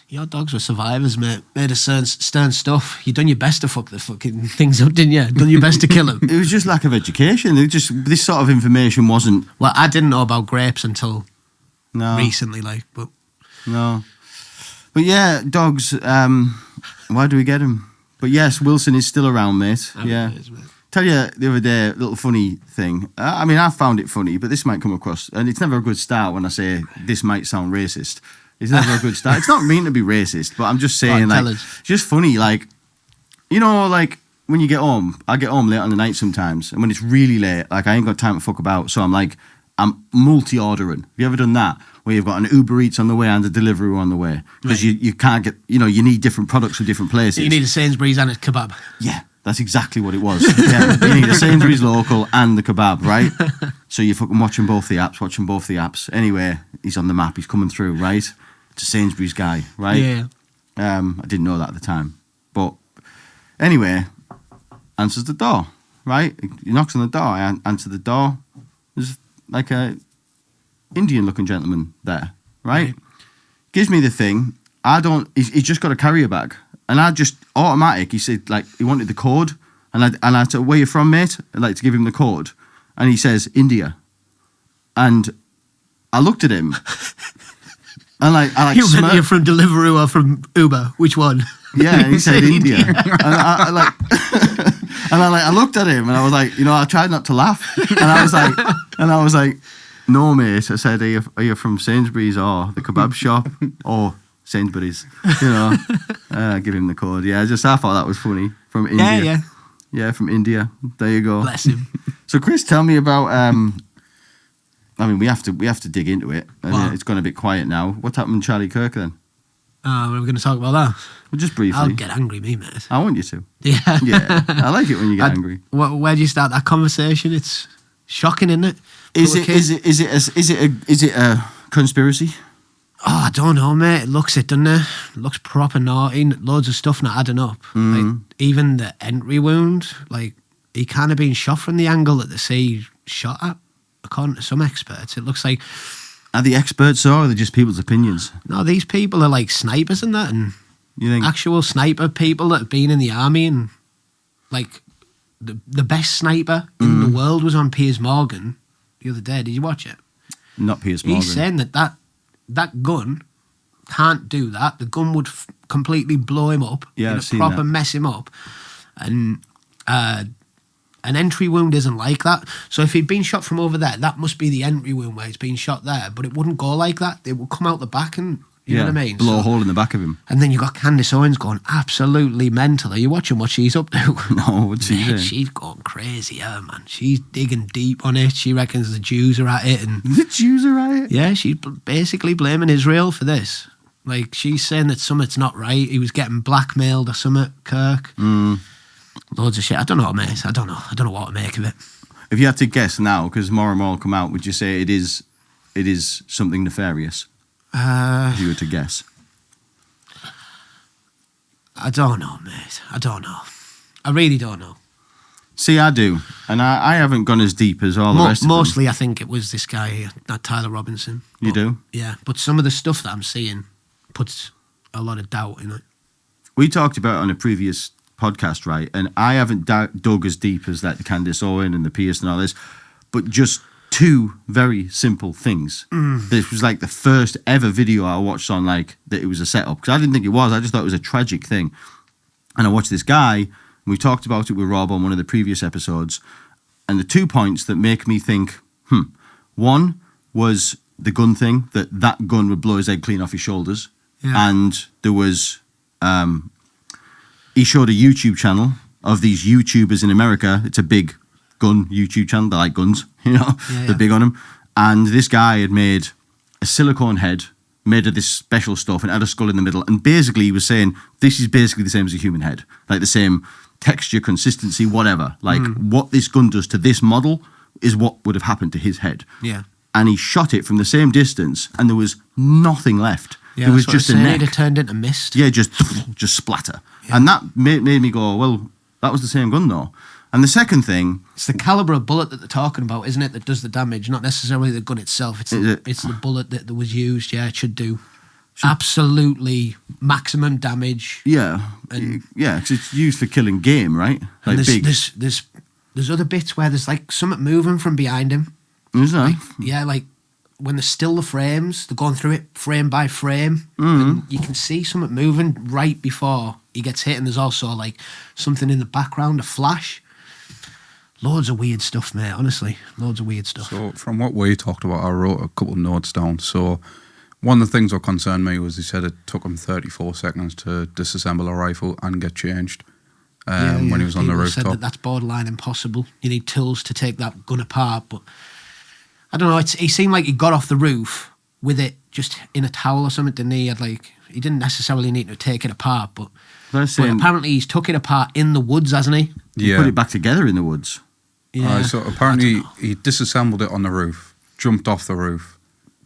Your dogs were survivors, mate. Made of stern stuff. You done your best to fuck the fucking things up, didn't you? Done your best to kill them. It was just lack of education. This sort of information wasn't... Well, I didn't know about grapes until No. recently, but... No. But yeah, dogs, why do we get them? But yes, Wilson is still around, mate. Yeah. Is, mate. Tell you the other day, a little funny thing. I mean, I found it funny, but this might come across, and it's never a good start when I say this might sound racist. It's never a good start. It's not mean to be racist, but I'm just saying, like, it's just funny, like, you know, like, when you get home, I get home late on the night sometimes, and when it's really late, like, I ain't got time to fuck about, so I'm multi-ordering. Have you ever done that? Where you've got an Uber Eats on the way and a Deliveroo on the way? Because you can't get, you know, you need different products from different places. You need a Sainsbury's and a kebab. Yeah, that's exactly what it was. Yeah, you need a Sainsbury's local and the kebab, right? So you're fucking watching both the apps. Anyway, he's on the map, he's coming through, right? It's a Sainsbury's guy, right? Yeah. I didn't know that at the time. But anyway, answers the door, right? He knocks on the door, I answer the door. There's like a Indian-looking gentleman there, right? Gives me the thing. He's just got a carrier bag. And I just, automatic, he said, like, he wanted the code. And I said, where you from, mate? I'd like to give him the code. And he says, India. And I looked at him. And I You meant you're from Deliveroo or from Uber? Which one? Yeah, and he said India. And I looked at him and I was like, you know, I tried not to laugh. And I was like, no, mate. I said, are you from Sainsbury's or the kebab shop or Sainsbury's? You know, give him the code. Yeah, I thought that was funny. From India. Yeah, from India. There you go. Bless him. So, Chris, tell me about. I mean, we have to dig into it. And it's gone a bit quiet now. What happened to Charlie Kirk then? We're going to talk about that. Well, just briefly. I'll get angry, me, mate. I want you to. Yeah. Yeah, I like it when you get angry. Where do you start that conversation? It's shocking, isn't it? Is it a conspiracy? Oh, I don't know, mate. It looks it, doesn't it? It looks proper naughty. Loads of stuff not adding up. Like, even the entry wound, like, he can't have been shot from the angle that they say he shot at. According to some experts, it looks like... Are the experts or are they just people's opinions? No, these people are like snipers and that, and you think? Actual sniper people that have been in the army, and like the best sniper in the world was on Piers Morgan the other day. Did you watch it? Not Piers Morgan. He's saying that gun can't do that. The gun would completely blow him up. Yeah, I've seen that. Mess him up. And an entry wound isn't like that. So if he'd been shot from over there, that must be the entry wound where he's been shot there. But it wouldn't go like that. It would come out the back and, you know what I mean? Blow a hole in the back of him. And then you got Candace Owens going absolutely mental. Are you watching what she's up to? No, what's she doing? She's going crazy, man. She's digging deep on it. She reckons the Jews are at it. And the Jews are at it? Yeah, she's basically blaming Israel for this. Like, she's saying that something's not right. He was getting blackmailed or something, Kirk. Loads of shit. I don't know, mate. I don't know what to make of it. If you had to guess now, because more and more will come out, would you say it is something nefarious? If you were to guess. I don't know, mate. I don't know. I really don't know. See, I do. And I haven't gone as deep as all the rest of them. Mostly, I think it was this guy, not Tyler Robinson. You do? Yeah. But some of the stuff that I'm seeing puts a lot of doubt in it. We talked about it on a previous podcast, right? And I haven't dug as deep as like the Candace Owen and the Pierce and all this, but just two very simple things. This was like the first ever video I watched on like that it was a setup, because I didn't think it was. I just thought it was a tragic thing. And I watched this guy, and we talked about it with Rob on one of the previous episodes, and the 2 points that make me think, one was the gun thing, that gun would blow his head clean off his shoulders. Yeah. And there was he showed a YouTube channel of these YouTubers in America. It's a big gun YouTube channel. They like guns, you know. They're big on them. And this guy had made a silicone head made of this special stuff and had a skull in the middle. And basically he was saying, this is basically the same as a human head. Like the same texture, consistency, whatever. Like what this gun does to this model is what would have happened to his head. Yeah. And he shot it from the same distance and there was nothing left. Yeah, there was just a neck. It turned into mist. Yeah, just splatter. Yeah. And that made me go, well, that was the same gun though. And the second thing, it's the caliber of bullet that they're talking about, isn't it? That does the damage, not necessarily the gun itself. It's the bullet that was used. Yeah, it should do absolutely maximum damage. Yeah, because it's used for killing game, right? Like there's other bits where there's like something moving from behind him. Is that? Like when there's still the frames, they're going through it frame by frame. And you can see something moving right before he gets hit, and there's also like something in the background, a flash. Loads of weird stuff, mate, honestly. Loads of weird stuff. So from what we talked about, I wrote a couple of notes down. So one of the things that concerned me was he said it took him 34 seconds to disassemble a rifle and get changed when he was on the rooftop. Said that's borderline impossible. You need tools to take that gun apart, but I don't know. He seemed like he got off the roof with it just in a towel or something, didn't he? He didn't necessarily need to take it apart, but apparently he's took it apart in the woods, hasn't he? Yeah. He put it back together in the woods. Yeah. So apparently he disassembled it on the roof, jumped off the roof.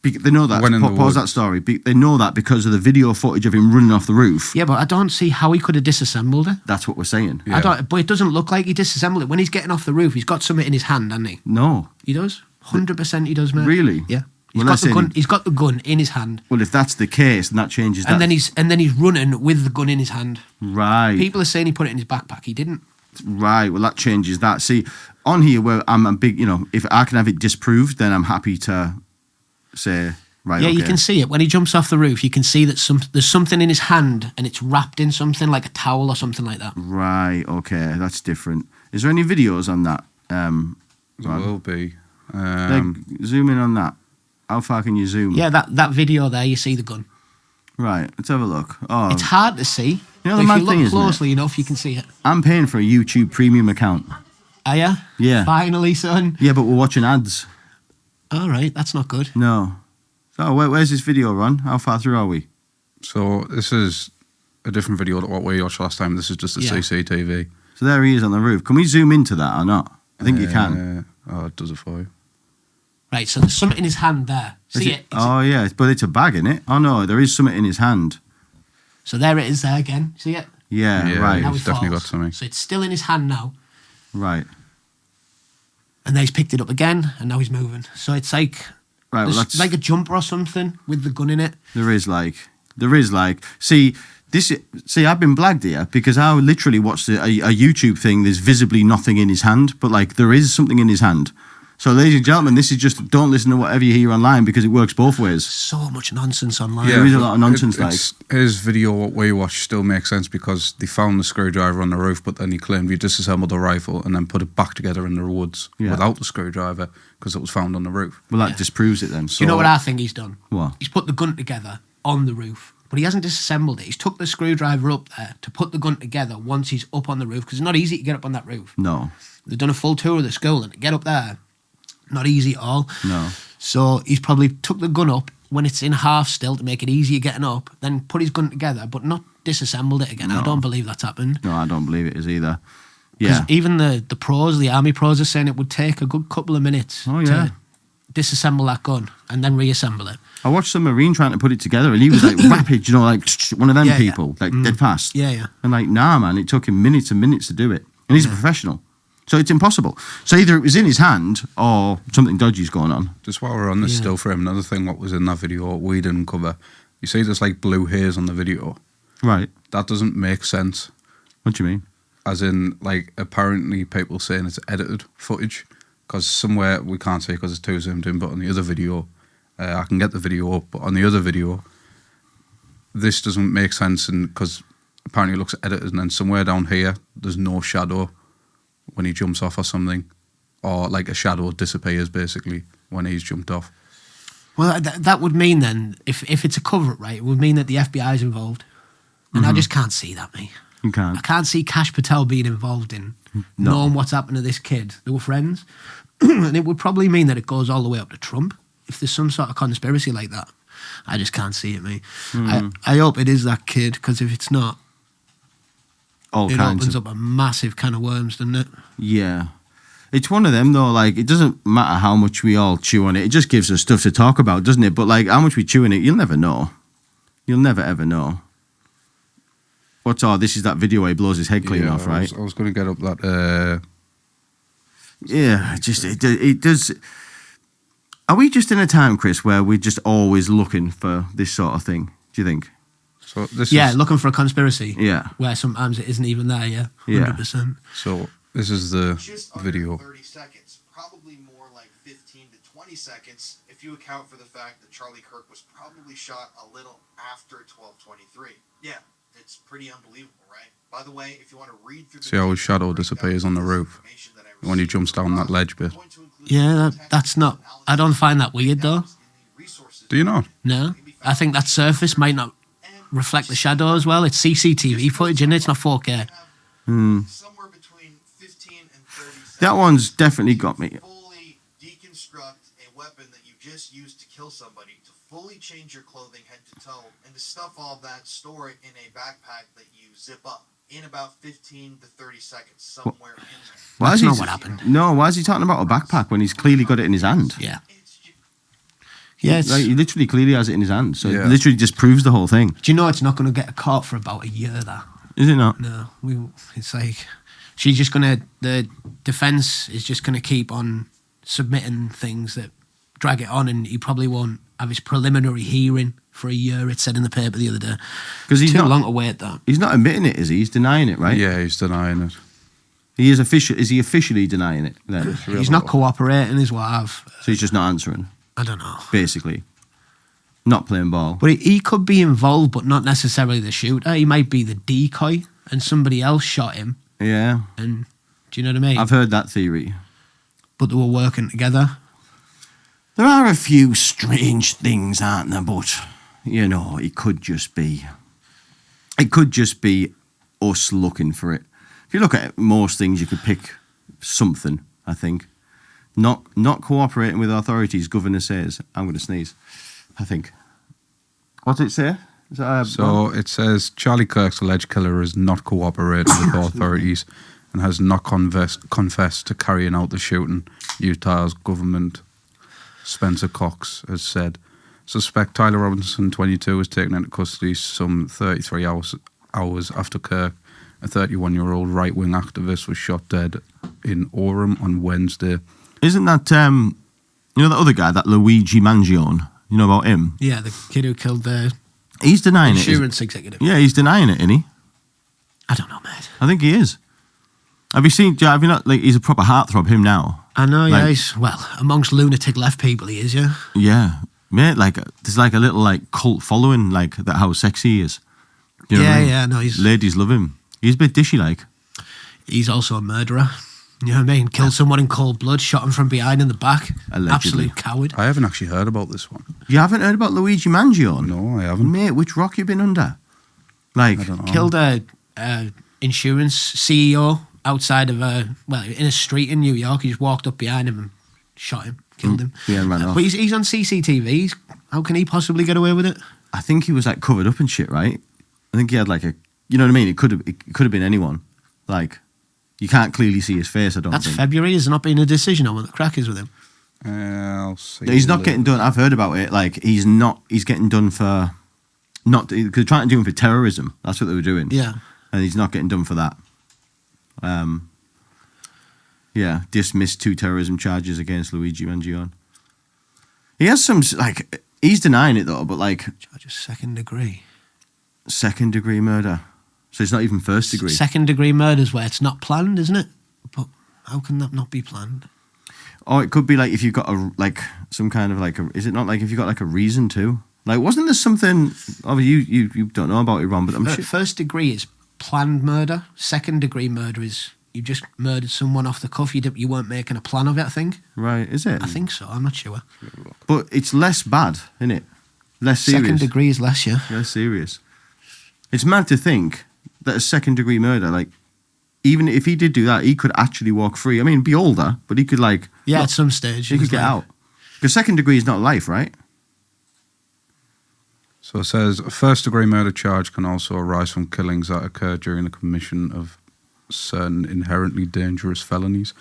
They know that. Pause that story. They know that because of the video footage of him running off the roof. Yeah, but I don't see how he could have disassembled it. That's what we're saying. Yeah. But it doesn't look like he disassembled it. When he's getting off the roof, he's got something in his hand, hasn't he? No. He does? 100% he does, mate. Really? Yeah. He's got the gun in his hand. Well, if that's the case, then that changes that. And then he's running with the gun in his hand. Right. People are saying he put it in his backpack. He didn't. Right. Well, that changes that. See, on here where I'm a big, if I can have it disproved, then I'm happy to say, right. Yeah, okay. you can see it when he jumps off the roof. You can see that there's something in his hand, and it's wrapped in something like a towel or something like that. Right. Okay, that's different. Is there any videos on that? There will be. Zoom in on that. How far can you zoom? Yeah, that video there, you see the gun. Right. Let's have a look. Oh, it's hard to see. The if mad you thing look is, closely enough, you can see it. I'm paying for a YouTube premium account. Are you? Yeah. Finally, son. Yeah, but we're watching ads. All right, that's not good. No. So where's this video, Ron? How far through are we? So this is a different video to what we watched last time. This is just a CCTV. So there he is on the roof. Can we zoom into that or not? I think you can. Oh, it does it for you. Right, so there's something in his hand there. See it? Oh, yeah, but it's a bag, isn't it? Oh, no, there is something in his hand. So there it is there again. See it? Yeah, right. He's definitely got something. So it's still in his hand now. Right. And then he's picked it up again, and now he's moving. So it's like, right, well, that's like a jumper or something with the gun in it. There is like. See, I've been blagged here because I literally watched a YouTube thing. There's visibly nothing in his hand, but like there is something in his hand. So, ladies and gentlemen, this is just don't listen to whatever you hear online because it works both ways. So much nonsense online. Yeah, there is a lot of nonsense. His video, what we watched, still makes sense because they found the screwdriver on the roof, but then he claimed he disassembled the rifle and then put it back together in the woods without the screwdriver because it was found on the roof. Well, that disproves it then. So, you know what I think he's done? What? He's put the gun together on the roof, but he hasn't disassembled it. He's took the screwdriver up there to put the gun together once he's up on the roof because it's not easy to get up on that roof. No. They've done a full tour of the school and to get up there, not easy at all. No. So he's probably took the gun up when it's in half still to make it easier getting up, then put his gun together, but not disassembled it again. No. I don't believe that's happened. No, I don't believe it is either. Yeah. Even the pros, the army pros are saying it would take a good couple of minutes to disassemble that gun and then reassemble it. I watched some Marine trying to put it together and he was like rapid, like one of them people, like dead fast. Yeah. And like, nah, man, it took him minutes and minutes to do it. And he's a professional. So it's impossible. So either it was in his hand or something dodgy's going on. Just while we're on this still frame, another thing what was in that video we didn't cover. You see there's like blue haze on the video. Right. That doesn't make sense. What do you mean? As in, like, apparently people saying it's edited footage. Because somewhere, we can't say because it's too zoomed in, but on the other video, I can get the video up, but on the other video, this doesn't make sense because apparently it looks edited and then somewhere down here, there's no shadow when he jumps off or something, or like a shadow disappears basically when he's jumped off. Well, that would mean then, if it's a cover-up, right, it would mean that the FBI is involved. And I just can't see that, mate. You can't. I can't see Kash Patel being involved in knowing what's happened to this kid. They were friends. And it would probably mean that it goes all the way up to Trump, if there's some sort of conspiracy like that. I just can't see it, mate. I hope it is that kid, because if it's not, it opens up a massive can of worms, doesn't it? Yeah. It's one of them, though, like, it doesn't matter how much we all chew on it. It just gives us stuff to talk about, doesn't it? But, like, how much we chew on it, you'll never know. You'll never, ever know. This is that video where he blows his head clean off, right? I was going to get up that Yeah, it does. Are we just in a time, Chris, where we're just always looking for this sort of thing? Do you think? So this looking for a conspiracy. Yeah. Where sometimes it isn't even there. Yeah. 100%. So this is the just video. under 30 seconds, probably more like 15 to 20 seconds if you account for the fact that Charlie Kirk was probably shot a little after 12:23. Yeah, it's pretty unbelievable, right? By the way, if you want to read through the See how his shadow disappears on the roof when he jumps down that ledge bit. Yeah, that's not. I don't find that weird though. Do you not? No, I think that surface might not reflect the shadow as well. It's CCTV footage, and it's not 4K. Somewhere between 15 and 30 seconds. That one's definitely got me. Fully deconstruct a weapon that you just used to kill somebody, to fully change your clothing head to toe, and to stuff all that, store it in a backpack that you zip up in about 15 to 30 seconds, somewhere in there. That's not what happened. No, why is he talking about a backpack when he's clearly got it in his hand? Yeah. It's just, Yeah, it's, Like, he literally clearly has it in his hand, so Yeah. it literally just proves the whole thing. do you know it's not going to get caught for about a year, that? Is it not? No, it's like she's just going to, the defence is just going to keep on submitting things that drag it on, and he probably won't have his preliminary hearing for a year, it said in the paper the other day. Because he's Too not long to wait, that. He's not admitting it, is he? He's denying it, right? Yeah, he's denying it. He is official. Is he officially denying it then? He's not cooperating, is what I've... So he's just not answering, I don't know. basically. Not playing ball. But he could be involved, but not necessarily the shooter. He might be the decoy, and somebody else shot him. Yeah. And do you know what I mean? I've heard that theory. But they were working together. There are a few strange things, aren't there? But, you know, it could just be us looking for it. If you look at most things, you could pick something, I think. Not cooperating with authorities, governor says. I'm going to sneeze, I think. What's it say? Is that So it says Charlie Kirk's alleged killer has not cooperated with authorities and has not confessed to carrying out the shooting, Utah's government Spencer Cox has said. Suspect Tyler Robinson, 22, was taken into custody some 33 hours after Kirk, a 31-year-old right-wing activist, was shot dead in Orem on Wednesday. Isn't that, you know that other guy, that Luigi Mangione? You know about him? Yeah, the kid who killed the He's denying it. insurance executive. Yeah, he's denying it, isn't he? I don't know, mate. I think he is. Have you not, like, he's a proper heartthrob, him now. I know, yeah. Like- He's, well, amongst lunatic left people, he is, yeah. Yeah. Mate, like, there's like a little, like, cult following, like, that how sexy he is. You know what I mean? Yeah, no, he's Ladies love him. He's a bit dishy, like. he's also a murderer. You know what I mean? Killed someone in cold blood, shot him from behind in the back. Allegedly. Absolute coward. I haven't actually heard about this one. You haven't heard about Luigi Mangione? No, I haven't. Mate, which rock you been under? Like, I don't know. Killed a insurance CEO outside of in a street in New York. He just walked up behind him and shot him, killed him. yeah, and ran off. But he's on CCTV. How can he possibly get away with it? I think he was, like, covered up and shit, right? I think he had, like, you know what I mean? It could have been anyone. Like, you can't clearly see his face, I don't That's think. February. Has there not been a decision on what the crack is with him? I'll see. He's not getting done. I've heard about it. Like, he's getting done for, not, because they're trying to do him for terrorism. That's what they were doing. Yeah. And he's not getting done for that. Yeah, dismissed 2 terrorism charges against Luigi Mangione. He has some, like, he's denying it though, but like, Charge of second degree. 2nd degree murder. So it's not even 1st degree. Second degree murder's where it's not planned, isn't it? But how can that not be planned? Or it could be like if you've got some kind of like is it not like if you've got like a reason to? Like, wasn't there something, you don't know about it, Ron, but I'm sure. First degree is planned murder. Second degree murder is you just murdered someone off the cuff. You weren't making a plan of it, I think. Right, is it? I think so. I'm not sure. But it's less bad, isn't it? Less serious. Second degree is less, yeah. Less serious. It's mad to think that a 2nd degree murder, like, even if he did do that, he could actually walk free. I mean, be older, but he could, like... Yeah, at some stage. He could get out. Because 2nd degree is not life, right? So it says a 1st degree murder charge can also arise from killings that occur during the commission of certain inherently dangerous felonies.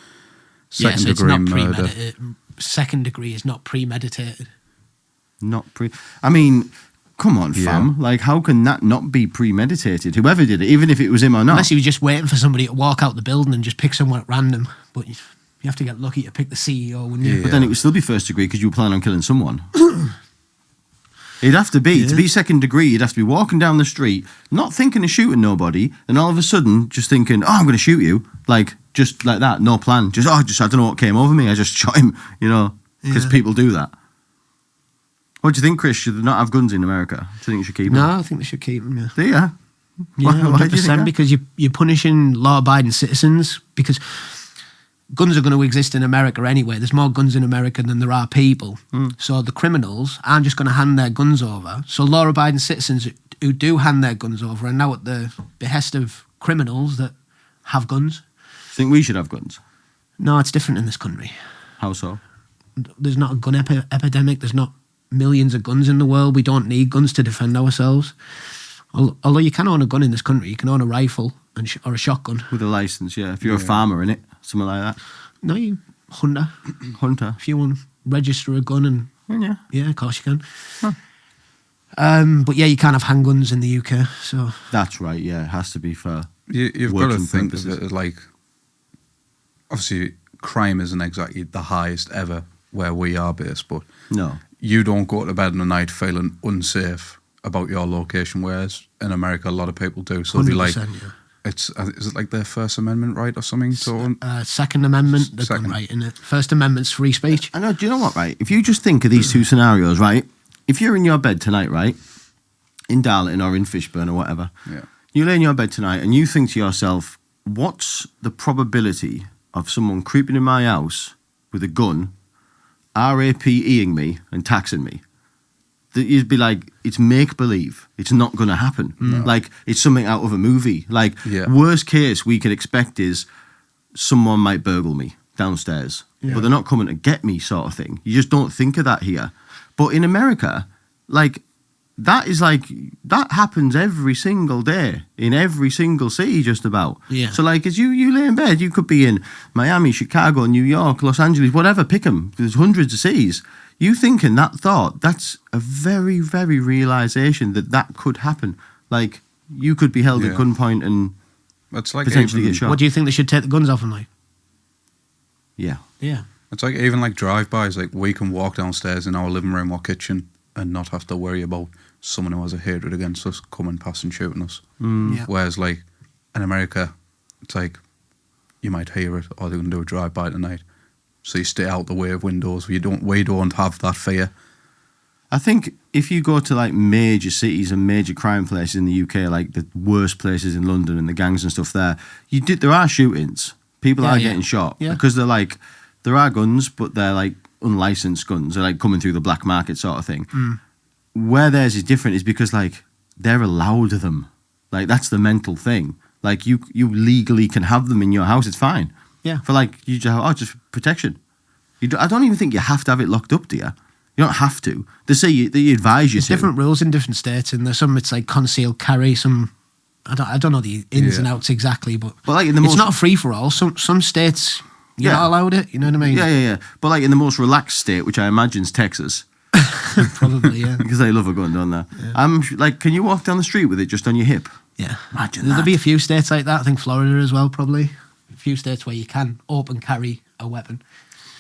Yeah, so it's Second-degree not murder. premeditated. Second degree is not premeditated. I mean, come on, Yeah. fam. Like, how can that not be premeditated? Whoever did it, even if it was him or not. Unless he was just waiting for somebody to walk out the building and just pick someone at random. But You have to get lucky to pick the CEO, wouldn't you? Yeah. But then it would still be first degree because you were planning on killing someone. It'd have to be. To be second degree, you'd have to be walking down the street, not thinking of shooting nobody, and all of a sudden just thinking, oh, I'm going to shoot you. Like, just like that, no plan. Just, I don't know what came over me. I just shot him, because people do that. What do you think, Chris? Should they not have guns in America? Do you think you should keep them? No, I think they should keep them, yeah. Do you? Yeah, Why do you think 100%, that? because you're punishing law-abiding citizens, because guns are going to exist in America anyway. There's more guns in America than there are people. So the criminals aren't just going to hand their guns over. So law-abiding citizens who do hand their guns over are now at the behest of criminals that have guns. Think we should have guns? No, it's different in this country. How so? There's not a gun epidemic. There's not millions of guns in the world. We don't need guns to defend ourselves. Although you can own a gun in this country. You can own a rifle or a shotgun. With a license, yeah. If you're a farmer, innit? Something like that. No, you hunter. Hunter. If you want to register a gun and Yeah. yeah, of course you can. But yeah, you can't have handguns in the UK. So That's right, yeah. It has to be for You've got to working think purposes. of it like, obviously, crime isn't exactly the highest ever where we are based, but No. you don't go to bed in the night feeling unsafe about your location, whereas in America, a lot of people do. So they'll be like, 100%, yeah. is it like their First Amendment right or something? So Second Amendment, the gun Second. right in it. First Amendment's free speech. I know, do you know what, right? If you just think of these two scenarios, right? If you're in your bed tonight, right? In Darlington or in Fishburn or whatever. Yeah. You lay in your bed tonight and you think to yourself, what's the probability of someone creeping in my house with a gun, RAPEing me and taxing me? That you'd be like, it's make-believe. It's not going to happen. Like, it's something out of a movie. Like, worst case we could expect is someone might burgle me downstairs. But they're not coming to get me, sort of thing. You just don't think of that here. But in America, like, that happens every single day in every single city just about. Yeah. So like as you lay in bed, you could be in Miami, Chicago, New York, Los Angeles, whatever, pick them. There's hundreds of cities. You thinking that thought, that's a very, very realisation that could happen. Like you could be held at gunpoint and it's like potentially even, get shot. What do you think they should take the guns off them like? Yeah. Yeah. It's like even like drive-bys, like we can walk downstairs in our living room or kitchen and not have to worry about someone who has a hatred against us coming past and shooting us. Yeah. Whereas like in America, it's like you might hear it or they're going to do a drive-by tonight. So you stay out the way of windows. We don't have that fear. I think if you go to like major cities and major crime places in the UK, like the worst places in London and the gangs and stuff there are shootings. People are getting shot because they're like, there are guns, but they're like unlicensed guns. They're like coming through the black market sort of thing. Where theirs is different is because like they're allowed them. Like that's the mental thing. Like you legally can have them in your house. It's fine. Yeah. For like you just protection. I don't even think you have to have it locked up, do you? You don't have to. They say they advise you There's to. different rules in different states, and there's some it's like concealed carry. Some I don't know the ins and outs exactly, but like in the it's most, not a free for all. Some states you're not allowed it. You know what I mean? Yeah. But like in the most relaxed state, which I imagine is Texas, Probably, yeah. because they love a gun, don't they? Yeah. Like, can you walk down the street with it just on your hip? Yeah. Imagine There'll that. be a few states like that. I think Florida as well, probably. A few states where you can open carry a weapon.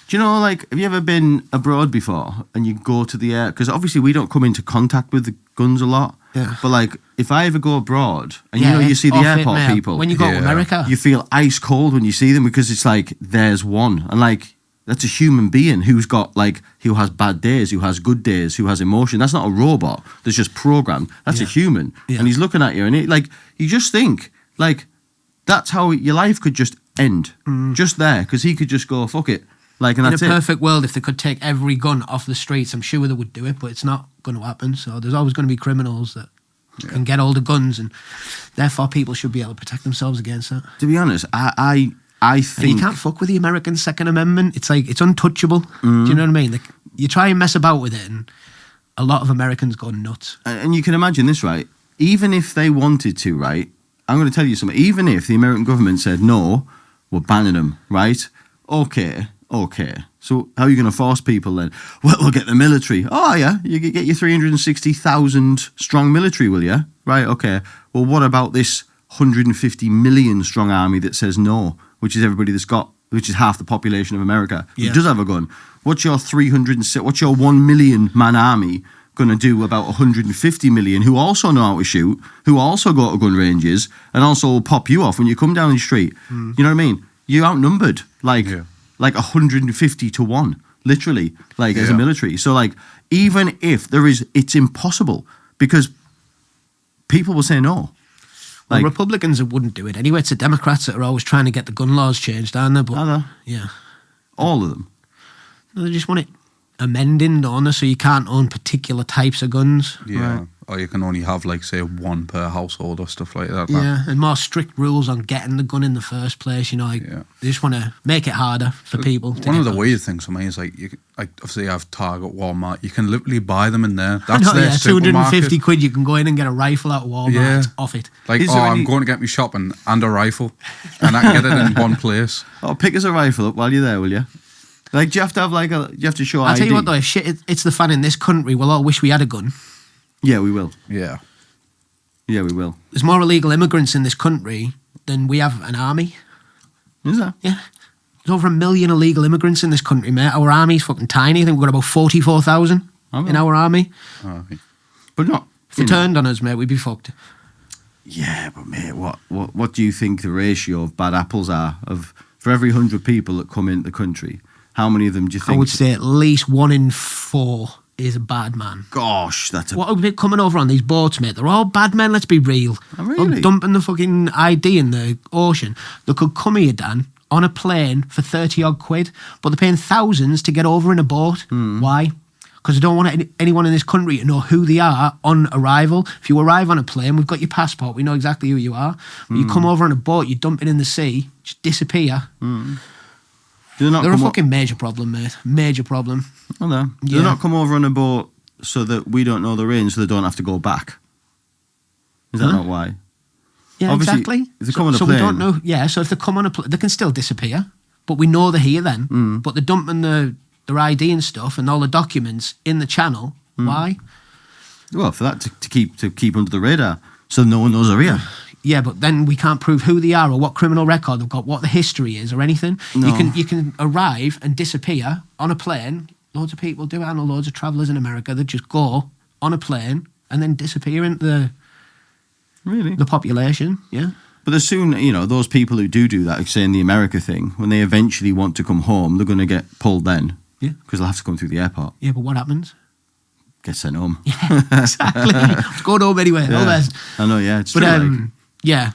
Do you know, like, have you ever been abroad before and you go to the air? Because obviously we don't come into contact with the guns a lot. Yeah. But like, if I ever go abroad and you see the airport people, when you go to America, you feel ice cold when you see them because it's like there's one, and like that's a human being who's got like who has bad days, who has good days, who has emotion. That's not a robot that's just programmed. That's a human, and he's looking at you, and you just think like that's how your life could just end, just there, because he could just go fuck it. Like, and that's in a perfect world, if they could take every gun off the streets, I'm sure they would do it, but it's not going to happen. So there's always going to be criminals that can get all the guns, and therefore people should be able to protect themselves against that. To be honest, I think... And you can't fuck with the American Second Amendment. It's like, it's untouchable. Do you know what I mean? Like, you try and mess about with it, and a lot of Americans go nuts. And you can imagine this, right? Even if they wanted to, right? I'm going to tell you something. Even if the American government said, no, we're banning them, right? Okay. So how are you going to force people then? Well, we'll get the military. Oh, yeah, you can get your 360,000 strong military, will you? Right, okay. Well, what about this 150 million strong army that says no, which is everybody that's got which is half the population of America, who Yeah. does have a gun. What's your 1 million man army going to do about 150 million who also know how to shoot, who also go to gun ranges, and also will pop you off when you come down the street? You know what I mean? You're outnumbered like 150 to 1, literally, like as a military. So like, even if it's impossible because people will say no. Well, Republicans wouldn't do it anyway. It's the Democrats that are always trying to get the gun laws changed, aren't they? But, Are they? yeah. All of them. No, they just want it amending, don't they? So you can't own particular types of guns. Yeah. Right. Or you can only have, like, say, one per household or stuff like that. Yeah, and more strict rules on getting the gun in the first place. You know, like, they just want to make it harder for people. One of the weird things for me is, like, obviously I have Target, Walmart. You can literally buy them in there. That's their 250 quid. You can go in and get a rifle out of Walmart. Yeah. It's off it. Like, I'm going to get me shopping and a rifle, and I can get it in one place. Oh, pick us a rifle up while you're there, will you? Like, do you have to have you have to show I'll ID? tell you what though, if it's the fan in this country, we'll all wish we had a gun. Yeah, we will. Yeah. Yeah, we will. There's more illegal immigrants in this country than we have an army. Is there? Yeah. There's over 1 million illegal immigrants in this country, mate. Our army's fucking tiny. I think we've got about 44,000 in our army. Oh, But not... If they turned on us, mate, we'd be fucked. Yeah, but mate, what do you think the ratio of bad apples are? For every 100 people that come into the country, how many of them do you think... I would say at least 1 in 4 is a bad man. Gosh, that's a... What are we coming over on these boats, mate? They're all bad men, let's be real. Oh, really? They're dumping the fucking ID in the ocean. They could come here, Dan, on a plane for 30 odd quid, but they're paying thousands to get over in a boat. Why? Because they don't want anyone in this country to know who they are on arrival. If you arrive on a plane, we've got your passport, we know exactly who you are. When you come over on a boat, you dump it in the sea, just disappear. They're a fucking major problem, mate. Major problem. Oh, no. Do they not come over on a boat so that we don't know they're in, so they don't have to go back? Is that not why? Yeah, Obviously, exactly. if they come on a so plane... we don't know. Yeah, so if they come on a plane, they can still disappear, but we know they're here then. But they're dumping their ID and stuff and all the documents in the channel. Why? Well, for that to keep under the radar, so no one knows they're here. Yeah, but then we can't prove who they are or what criminal record they've got, what the history is or anything. No. You can arrive and disappear on a plane. Loads of people do it. I know loads of travellers in America that just go on a plane and then disappear into the population. Yeah. But as soon, those people who do that, like saying the America thing, when they eventually want to come home, they're going to get pulled then. Yeah. Because they'll have to come through the airport. Yeah, but what happens? Get sent home. Yeah, exactly. It's going home anyway. Yeah. All best. I know, yeah. It's But true, yeah,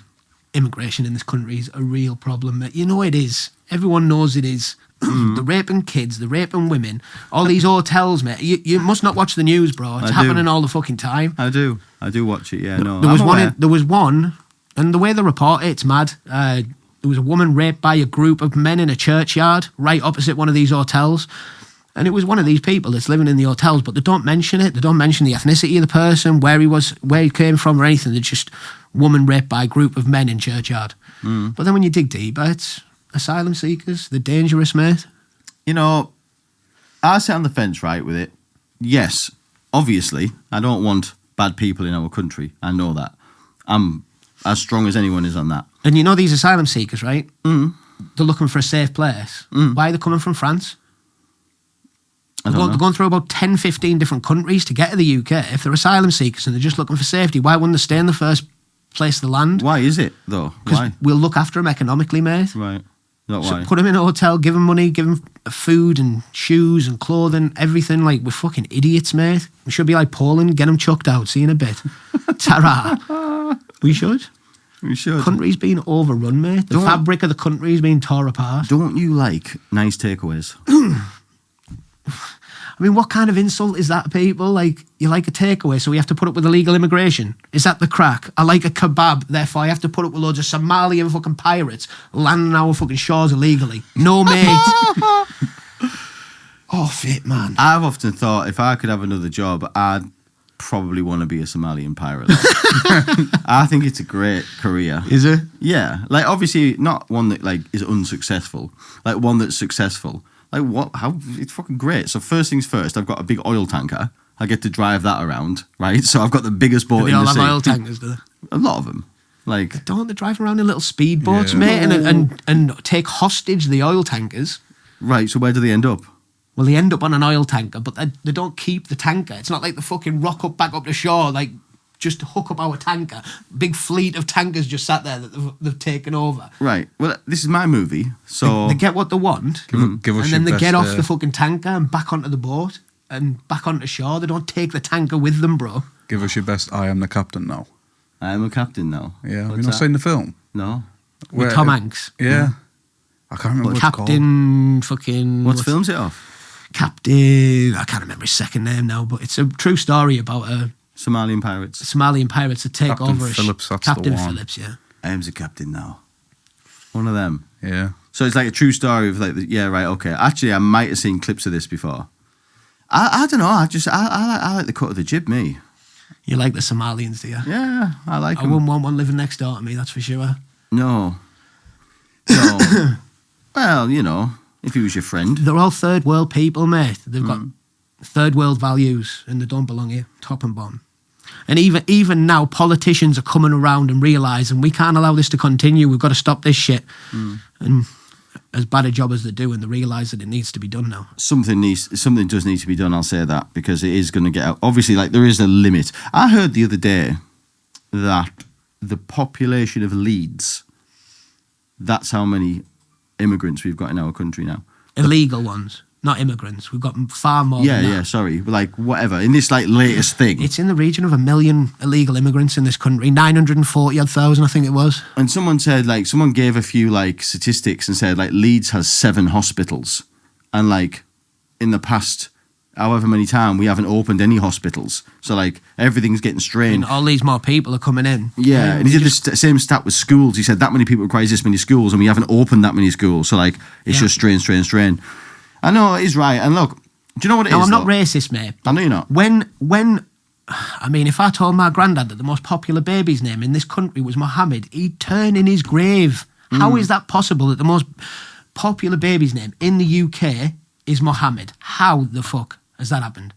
immigration in this country is a real problem. You know it is. Everyone knows it is. They're raping kids, they're raping women. All these hotels, mate. You must not watch the news, bro. It's happening all the fucking time. I do watch it. Yeah, no. There was one, and the way they report it, it's mad. There was a woman raped by a group of men in a churchyard right opposite one of these hotels. And it was one of these people that's living in the hotels, but they don't mention it. They don't mention the ethnicity of the person, where he came from, or anything. They're just woman raped by a group of men in churchyard. But then when you dig deeper, it's asylum seekers. They're dangerous, mate. I sit on the fence, right, with it. Yes, obviously, I don't want bad people in our country. I know that. I'm as strong as anyone is on that. And you know these asylum seekers, right? They're looking for a safe place. Why are they coming from France? They're going through about 10, 15 different countries to get to the UK. If they're asylum seekers and they're just looking for safety, why wouldn't they stay in the first place they land? Why is it, though? Because we'll look after them economically, mate. Right. Not So why. put them in a hotel, give them money, give them food and shoes and clothing, everything. Like, we're fucking idiots, mate. We should be like Poland, get them chucked out. See you in a bit. Ta-ra. We should. We should. Country's being overrun, mate. The fabric of the country's being tore apart. Don't you like nice takeaways? I mean, what kind of insult is that, people? Like, you like a takeaway, so we have to put up with illegal immigration? Is that the crack? I like a kebab, therefore I have to put up with loads of Somalian fucking pirates landing on our fucking shores illegally. No, mate. Off it, man. I've often thought if I could have another job, I'd probably want to be a Somalian pirate. I think it's a great career. Is it? Yeah. Like, obviously, not one that, like, is unsuccessful. Like, one that's successful. Like, what? How? It's fucking great. So first things first, I've got a big oil tanker. I get to drive that around, right? So I've got the biggest boat Do they in all the have sea. oil tankers, do they? A lot of them. Like, Don't they drive around in little speedboats, Yeah. mate, and take hostage the oil tankers? right, so where do they end up? Well, they end up on an oil tanker, but they don't keep the tanker. It's not like they fucking rock up back up to shore, like, just to hook up our tanker. Big fleet of tankers just sat there that they've taken over. Right, well, this is my movie, so... They get what they want, Give us and then your they get best, off the fucking tanker and back onto the boat and back onto shore. They don't take the tanker with them, bro. Give us your best. I am the captain now. I am a captain now. Yeah, have What's you not that? seen the film? No. With Tom Hanks. Yeah. I can't remember what it's called. Captain fucking... What film's it off? Captain... I can't remember his second name now, but it's a true story about Somalian pirates. Somalian pirates that take Captain over... Phillips, that's Captain the one. Phillips, yeah. I am the captain now. One of them. Yeah. So it's like a true story of like, yeah, right, okay. Actually, I might have seen clips of this before. I don't know. I like the cut of the jib, me. You like the Somalians, do you? Yeah, I like I them. wouldn't want one living next door to me, that's for sure. No. Well, you know, if he was your friend. They're all third world people, mate. They've got third world values and they don't belong here, top and bottom. And even now, politicians are coming around and realising we can't allow this to continue. We've got to stop this shit. And as bad a job as they do, and they realise that it needs to be done now. Something does need to be done, I'll say that, because it is going to get out. Obviously, like, there is a limit. I heard the other day that the population of Leeds, that's how many immigrants we've got in our country now. Illegal ones, not immigrants. We've got far more than that. Yeah, sorry. Like, whatever. In this, like, latest thing. It's in the region of 1 million illegal immigrants in this country. 940,000, I think it was. And someone said, like, someone gave a few, like, statistics and said, like, Leeds has 7 hospitals. And, like, in the past, however many times, we haven't opened any hospitals. So, like, everything's getting strained. And all these more people are coming in. Yeah, and he did the same stat with schools. He said that many people requires this many schools, and we haven't opened that many schools. So, like, it's just strain. I know, it is right. And look, do you know what it is? No, I'm not though? racist, mate. I know you're not. I mean, if I told my granddad that the most popular baby's name in this country was Mohammed, he'd turn in his grave. How is that possible that the most popular baby's name in the UK is Mohammed? How the fuck has that happened?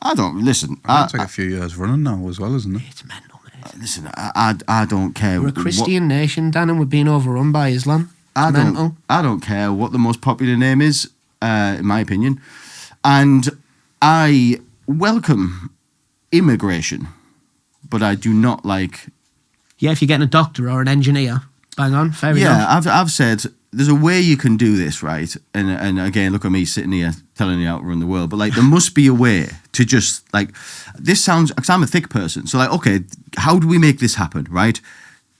I don't, listen. It's like a few years running now as well, isn't it? It's mental, mate. Listen, I don't care. We're a Christian nation, Dan, and we're being overrun by Islam. I mental. don't care what the most popular name is, in my opinion. And I welcome immigration, but I do not like... Yeah, if you're getting a doctor or an engineer, bang on, fair enough. Yeah, I've said there's a way you can do this, right? And again, look at me sitting here telling you how to run the world, but like there must be a way to just like... This sounds... Because I'm a thick person, so like, okay, how do we make this happen, right?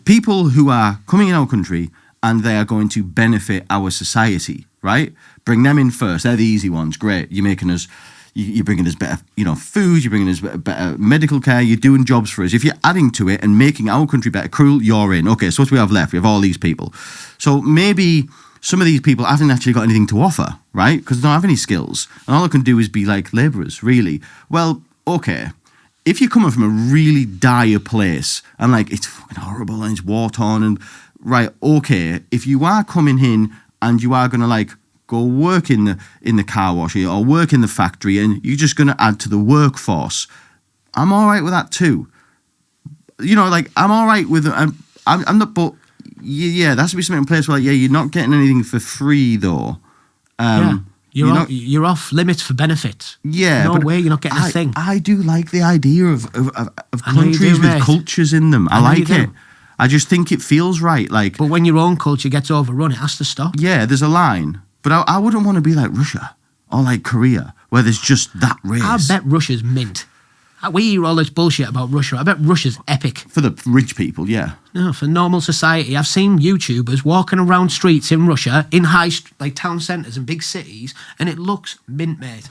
People who are coming in our country and they are going to benefit our society, right? Bring them in first. They're the easy ones. Great. You're making us... You're bringing us better, food. You're bringing us better medical care. You're doing jobs for us. If you're adding to it and making our country better, cool, you're in. Okay, so what do we have left? We have all these people. So maybe some of these people haven't actually got anything to offer, right? Because they don't have any skills. And all they can do is be like labourers, really. Well, okay. If you're coming from a really dire place and like it's fucking horrible and it's war-torn and right, okay, if you are coming in and you are going to like go work in the car wash or work in the factory and you're just going to add to the workforce, I'm all right with that too. Like I'm all right with it. I'm not, but yeah, there has to be something in place where like, yeah, you're not getting anything for free though. You're off limits for benefits. Yeah, no way, you're not getting a thing. I do like the idea of countries with cultures in them. I like it. I just think it feels right. Like, but when your own culture gets overrun, it has to stop. Yeah, there's a line. But I wouldn't want to be like Russia or like Korea, where there's just that race. I bet Russia's mint. We hear all this bullshit about Russia. I bet Russia's epic. For the rich people, yeah. No, for normal society. I've seen YouTubers walking around streets in Russia, in like town centres and big cities, and it looks mint, mate.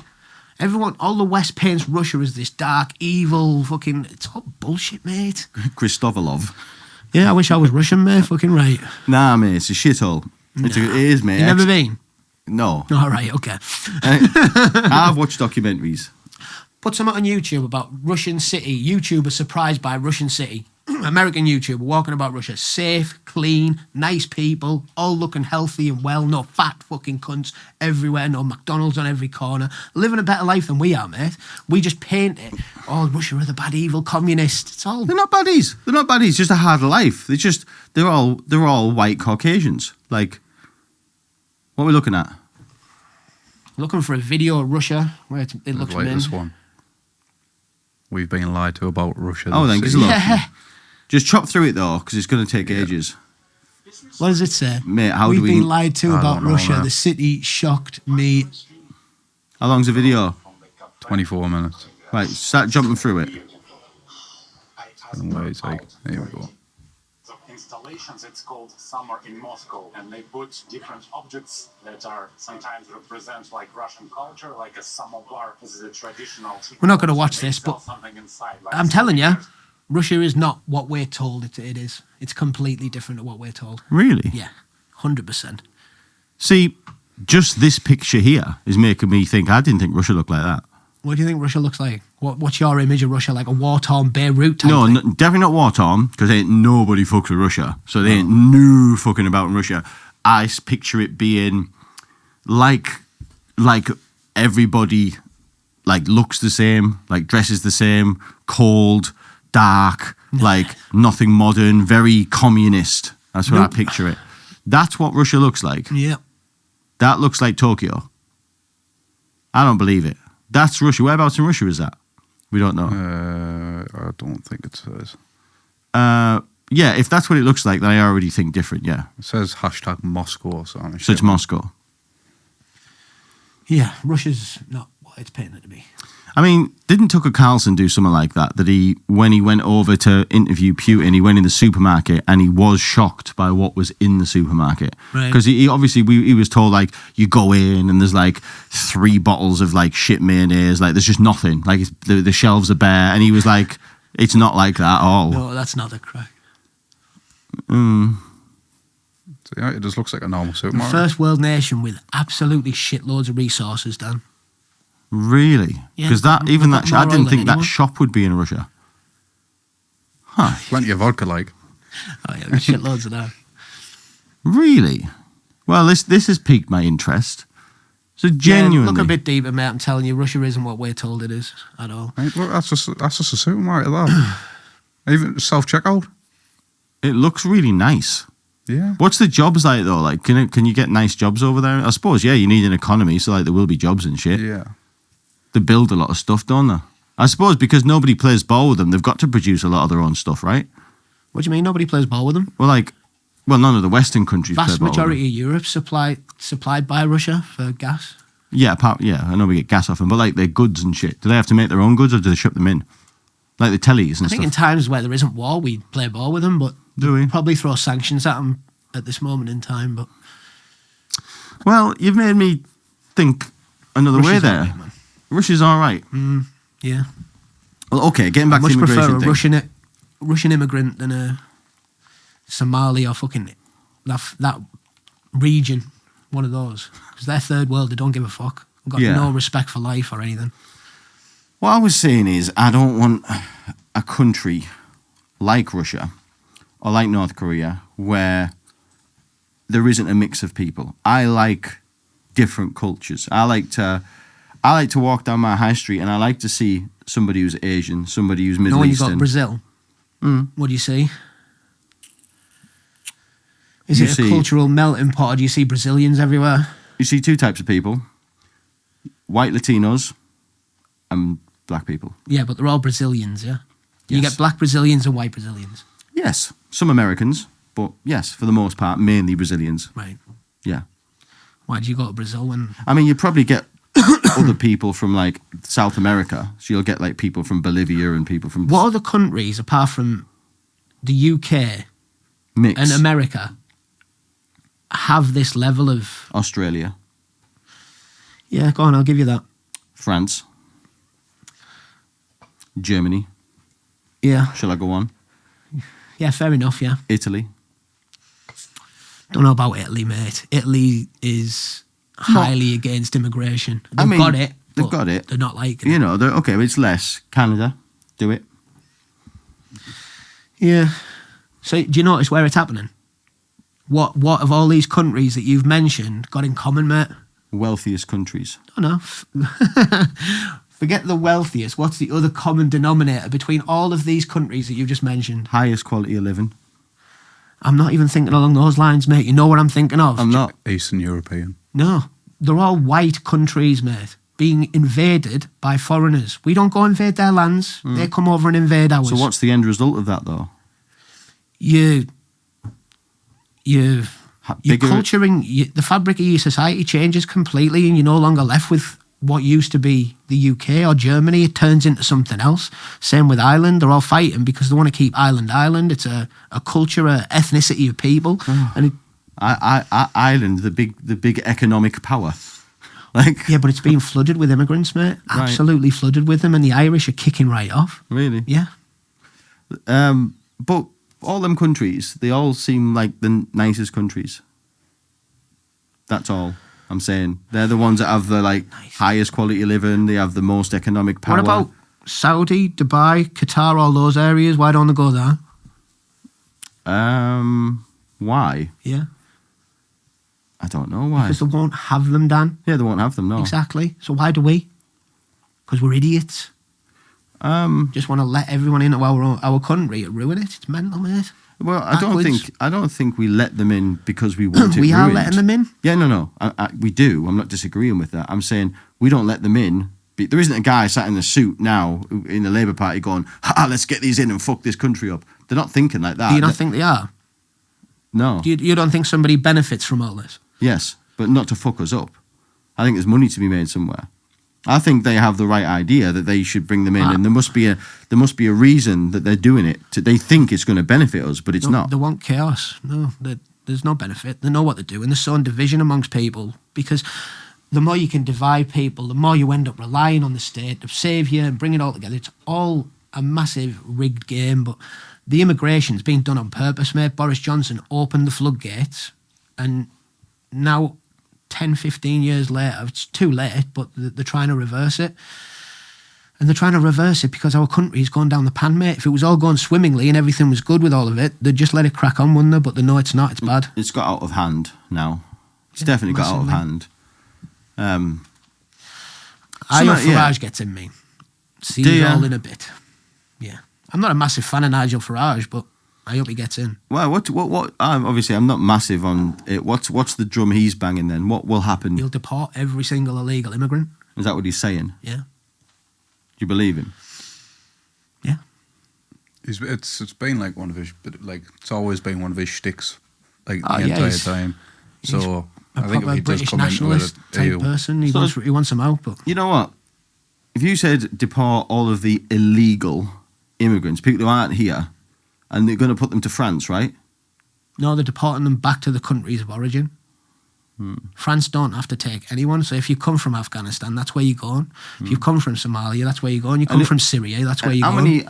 All the West paints Russia as this dark, evil, fucking... It's all bullshit, mate. Christovalov. Yeah, I wish I was Russian, mate. Fucking right. Nah, mate, it's a shithole. It is, mate. You never been? No. All right, okay. I've watched documentaries. Put something on YouTube about Russian city. YouTuber surprised by Russian city. American YouTuber walking about Russia. Safe, clean, nice people, all looking healthy and well, no fat fucking cunts everywhere, no McDonald's on every corner, living a better life than we are, mate. We just paint it. Oh, Russia are the bad, evil communists. It's all... They're not baddies. They're not baddies. Just a hard life. They're all white Caucasians. Like, what are we looking at? Looking for a video of Russia where it looks like mean. this one. We've been lied to about Russia. Oh, then give us a look. Yeah. Just chop through it though, because it's going to take ages. What does it say? Mate, how We've do we... been lied to I about don't know, Russia. man. The city shocked me. How long's the video? 24 minutes. Right, start jumping through it. And wait, like, here we go. Of installations, it's called Summer in Moscow, and they put different objects that are sometimes represent like Russian culture, like a samovar. This is a traditional. We're not going to watch this, but something inside, like I'm telling you, Russia is not what we're told it is. It's completely different to what we're told. Really? Yeah, 100%. See, just this picture here is making me think, I didn't think Russia looked like that. What do you think Russia looks like? What's your image of Russia? Like a war-torn Beirut type No, thing? definitely not war-torn, because ain't nobody fucks with Russia. So they ain't no fucking about in Russia. I picture it being like everybody like looks the same, like dresses the same, cold, dark, like nothing modern, very communist. That's what I picture it. That's what Russia looks like. Yeah. That looks like Tokyo. I don't believe it. That's Russia. Whereabouts in Russia is that? We don't know. I don't think it says. Yeah, if that's what it looks like, then I already think different, yeah. It says hashtag Moscow or something. So it's Moscow. Yeah, Russia's not what it's painted to be. I mean, didn't Tucker Carlson do something like that? That when he went over to interview Putin, he went in the supermarket and he was shocked by what was in the supermarket. Right. Because he obviously, he was told, like, you go in and there's like 3 bottles of like shit mayonnaise. Like, there's just nothing. Like, the shelves are bare. And he was like, it's not like that at all. No, that's not the crack. So, yeah, it just looks like a normal The supermarket. first world nation with absolutely shitloads of resources, Dan. Really? Yeah, Because I we've got more didn't oil than think that anyone. shop would be in Russia. Huh. Plenty of vodka, like. Oh yeah, there's shitloads of that. Really? Well, this has piqued my interest. So genuinely. Yeah, look a bit deeper, mate. I'm telling you, Russia isn't what we're told it is at all. Right, look, that's just a supermarket, that. Even self-checkout. It looks really nice. Yeah. What's the jobs like though? Like, can you get nice jobs over there? I suppose, yeah, you need an economy, so like there will be jobs and shit. Yeah. They build a lot of stuff, don't they? I suppose because nobody plays ball with them, they've got to produce a lot of their own stuff, right? What do you mean nobody plays ball with them? Well, none of the Western countries play Vast ball with them. majority of Europe supplied by Russia for gas. Yeah, I know we get gas off them, but like their goods and shit, do they have to make their own goods or do they ship them in? Like the tellies and I think in stuff. times where there isn't war, we play ball with them, but Do we? probably throw sanctions at them at this moment in time. But Well, you've made me think another way Russia's there. all right, man. Russia's all right. Yeah, Well, okay, getting I back to much the prefer immigration a thing. Russian immigrant than a Somali or fucking that region. One of those, because they're third world. They don't give a fuck. They've got Yeah. no respect for life or anything. What I was saying is, I don't want a country like Russia or like North Korea where there isn't a mix of people. I like different cultures. I like to walk down my high street and I like to see somebody who's Asian, somebody who's You know Middle when you Eastern. got Brazil, what do you see? Is You it a see- cultural melting pot, or do you see Brazilians everywhere? You see 2 types of people: white Latinos and black people. Yeah, but they're all Brazilians, yeah? You Yes. get black Brazilians and white Brazilians. Yes, some Americans, but yes, for the most part, mainly Brazilians. Right. Yeah. Why do you go to Brazil when... I mean, you probably get other people from like South America. So you'll get like people from Bolivia and people from What other countries, apart from the UK mix. and America, have this level of... Australia, Yeah, go on, I'll give you that. France, Germany. Yeah, Shall I go on? yeah, fair enough, yeah. Italy. Don't know about Italy, mate. Italy is highly against immigration. They've mean, got it. they've but got it. They're not liking You it. know, okay, it's less. Canada, do it. Yeah. So do you notice where it's happening? What of all these countries that you've mentioned got in common, mate? Wealthiest countries. Oh, no. Forget the wealthiest. What's the other common denominator between all of these countries that you've just mentioned? Highest quality of living. I'm not even thinking along those lines, mate. You know what I'm thinking of? I'm not. Eastern European. No. They're all white countries, mate, being invaded by foreigners. We don't go invade their lands. They come over and invade ours. So what's the end result of that, though? Your Bigger- culture and the fabric of your society changes completely, and you're no longer left with what used to be the UK or Germany. It turns into something else. Same with Ireland. They're all fighting because they want to keep Ireland. It's a culture, a ethnicity of people. And Ireland, the big economic power. Like, yeah, but it's being flooded with immigrants, mate. Right. Absolutely flooded with them, and the Irish are kicking right off. Really? Yeah. But all them countries, they all seem like the nicest countries. That's all I'm saying. They're the ones that have the highest quality of living. They have the most economic power. What about Saudi, Dubai, Qatar, all those areas? Why don't they go there? Why? Yeah. I don't know why. Because they won't have them, Dan. Yeah, they won't have them, no. Exactly. So why do we? Because we're idiots. Just want to let everyone into our country and ruin it. It's mental, mate. Well, I don't think we let them in because we want it We are ruined. letting them in. Yeah, no. We do. I'm not disagreeing with that. I'm saying we don't let them in. There isn't a guy sat in a suit now in the Labour Party going, let's get these in and fuck this country up. They're not thinking like that. Do you not think they are? No. You don't think somebody benefits from all this? Yes, but not to fuck us up. I think there's money to be made somewhere. I think they have the right idea that they should bring them in, and there must be a reason that they're doing it. They think it's going to benefit us, but it's not. They want chaos. No, there's no benefit. They know what they're doing. They're sowing division amongst people, because the more you can divide people, the more you end up relying on the state to save you and bring it all together. It's all a massive rigged game, but the immigration's been done on purpose, mate. Boris Johnson opened the floodgates, and now 10, 15 years later, it's too late, but they're trying to reverse it. And they're trying to reverse it because our country's gone down the pan, mate. If it was all going swimmingly and everything was good with all of it, they'd just let it crack on, wouldn't they? But they know it's not, it's bad. It's got out of hand now. It's definitely got out of hand. Nigel Farage gets in me. See you all in a bit. Yeah. I'm not a massive fan of Nigel Farage, but I hope he gets in. Well, what? Obviously, I'm not massive on it. What's the drum he's banging then? What will happen? He'll deport every single illegal immigrant. Is that what he's saying? Yeah. Do you believe him? Yeah. It's been like one of his, it's always been one of his shticks, the yeah, entire time. So I think if he does British come into it, nationalist type person, he wants them out. But you know what? If you said deport all of the illegal immigrants, people who aren't here, and they're going to put them to France, right? No, they're deporting them back to the countries of origin. France don't have to take anyone. So if you come from Afghanistan, that's where you're going. If you come from Somalia, that's where you're going. You come from Syria, that's where you're going.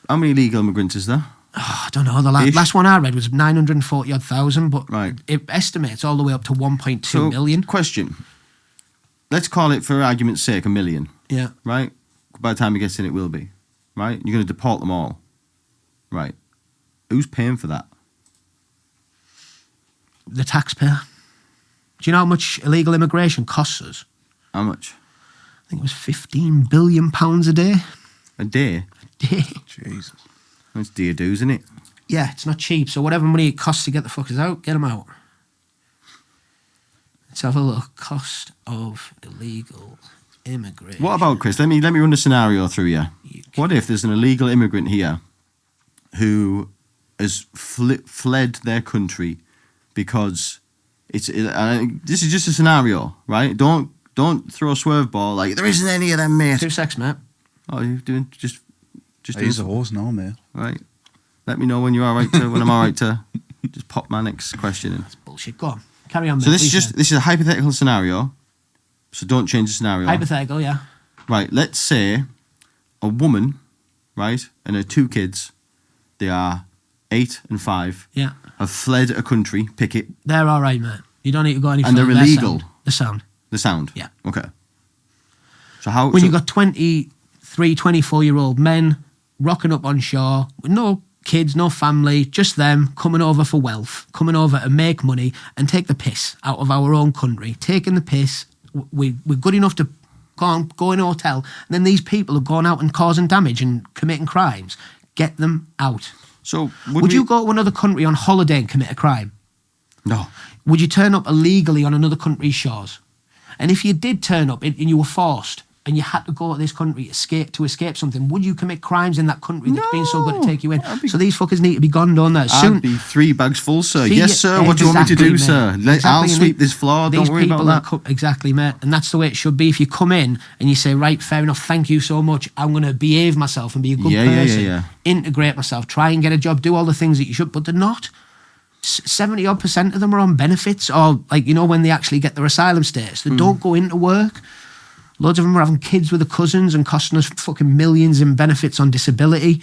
How many legal immigrants is there? Oh, I don't know. The last one I read was 940,000, but right. It estimates all the way up to 1.2 million. Question. Let's call it, for argument's sake, 1 million. Yeah. Right? By the time he gets in, it will be. Right? You're going to deport them all. Right. Who's paying for that? The taxpayer. Do you know how much illegal immigration costs us? How much? I think it was £15 billion a day. A day? A day. Jesus. That's dear dues, isn't it? Yeah, it's not cheap. So whatever money it costs to get the fuckers out, get them out. Let's have a look. Cost of illegal immigration. What about, Chris? Let me run a scenario through you. What if there's an illegal immigrant here who has fled their country because this is just a scenario, right? Don't throw a swerve ball like there isn't any of them, mate. 2 secs, mate. Oh, you're doing just. He's a horse now, mate. Right. Let me know when you're all right to when I'm all right to just pop my next question in. That's bullshit. Go on. Carry on, mate. So this is a hypothetical scenario. So don't change the scenario. Hypothetical, yeah. Right. Let's say a woman, right, and her 2 kids, they are 8 and 5. Yeah. Have fled a country. Pick it. They're all right, mate. You don't need to go any And further. they're illegal. The sound. The sound. Yeah. Okay. So how? When you've got 23, 24-year-old men rocking up on shore with no kids, no family, just them coming over for wealth, coming over to make money and take the piss out of our own country, taking the piss. We're good enough to go in a hotel, and then these people are going out and causing damage and committing crimes. Get them out. So would you go to another country on holiday and commit a crime? No. Would you turn up illegally on another country's shores? And if you did turn up and you were forced and you had to go to this country to escape something, would you commit crimes in that country that's been so good to take you in? So these fuckers need to be gone, don't they? I'd be 3 bags full, sir. Yes, sir. What do you want me to do, sir? I'll sweep this floor. Don't worry about that. Exactly, mate. And that's the way it should be. If you come in and you say, right, fair enough, thank you so much, I'm going to behave myself and be a good person, integrate myself, try and get a job, do all the things that you should, but they're not. 70% of them are on benefits, or like, you know, when they actually get their asylum status, they don't go into work. Loads of them are having kids with their cousins and costing us fucking millions in benefits on disability.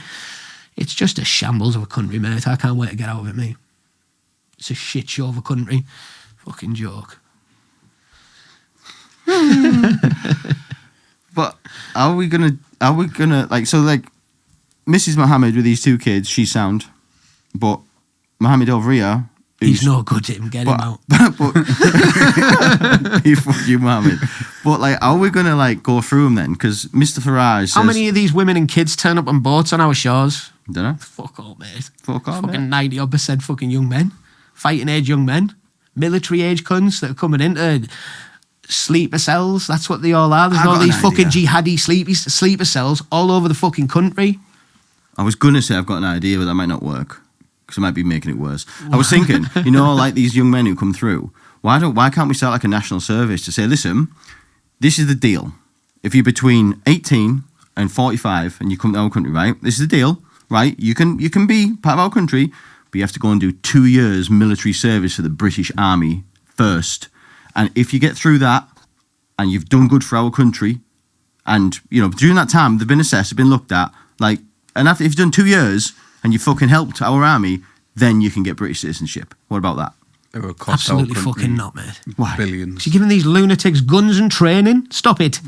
It's just a shambles of a country, mate. I can't wait to get out of it, mate. It's a shit show of a country. Fucking joke. But are we gonna like, so like Mrs. Mohammed with these 2 kids, she's sound, but Mohammed over here, he's no good at him. Get him out. You fuck you, Mohammed. But like, are we gonna like go through them then? Because Mr. Farage says, how many of these women and kids turn up on boats on our shores? Don't know. Fuck all, mate. Fuck all, fucking 90% fucking young men, fighting age young men, military age cunts that are coming into sleeper cells. That's what they all are. There's all these fucking jihadi sleeper cells all over the fucking country. I was gonna say I've got an idea, but that might not work. Because it might be making it worse. I was thinking, you know, like these young men who come through, why can't we start like a national service to say, listen, this is the deal. If you're between 18 and 45 and you come to our country, right? This is the deal, right? You can be part of our country, but you have to go and do 2 years military service for the British Army first. And if you get through that and you've done good for our country, and, you know, during that time, they've been assessed, they've been looked at, like, and after, if you've done 2 years and you fucking helped our army, then you can get British citizenship. What about that? It will cost absolutely fucking not, mate. Why? Billions. You're giving these lunatics guns and training? Stop it.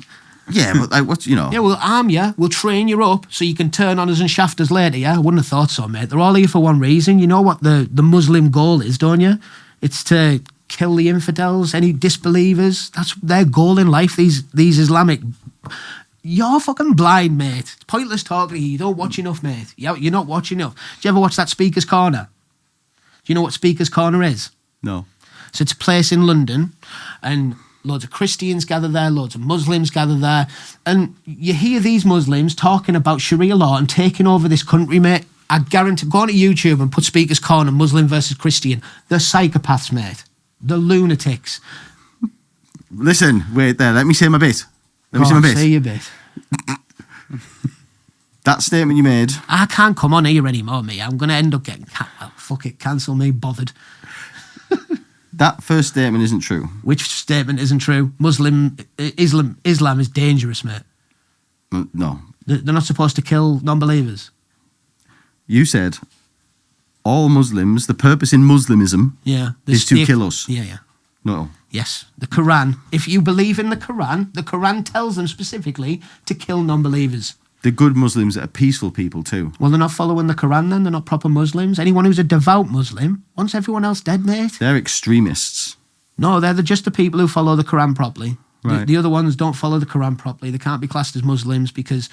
Yeah, but like, what's, you know? Yeah, we'll arm you, we'll train you up so you can turn on us and shaft us later, yeah? I wouldn't have thought so, mate. They're all here for one reason. You know what the Muslim goal is, don't you? It's to kill the infidels, any disbelievers. That's their goal in life, these Islamic... You're fucking blind, mate. It's pointless talking to you. You don't watch enough, mate. You're not watching enough. Do you ever watch that Speaker's Corner? Do you know what Speaker's Corner is? No. So it's a place in London, and loads of Christians gather there, loads of Muslims gather there, and you hear these Muslims talking about Sharia law and taking over this country, mate. I guarantee, go on to YouTube and put Speaker's Corner, Muslim versus Christian. They're psychopaths, mate. They're lunatics. Listen, wait there. Let me say my bit. Say your bit. That statement you made. I can't come on here anymore, mate. I'm going to end up getting... Well, fuck it, cancel me, bothered. That first statement isn't true. Which statement isn't true? Islam is dangerous, mate. No. They're not supposed to kill non-believers. You said all Muslims, the purpose in Muslimism is to kill us. Yeah. No. Yes, the Quran. If you believe in the Quran tells them specifically to kill non-believers. The good Muslims are peaceful people too. Well, they're not following the Quran then. They're not proper Muslims. Anyone who's a devout Muslim wants everyone else dead, mate. They're extremists. No, they're just the people who follow the Quran properly. Right. The other ones don't follow the Quran properly. They can't be classed as Muslims because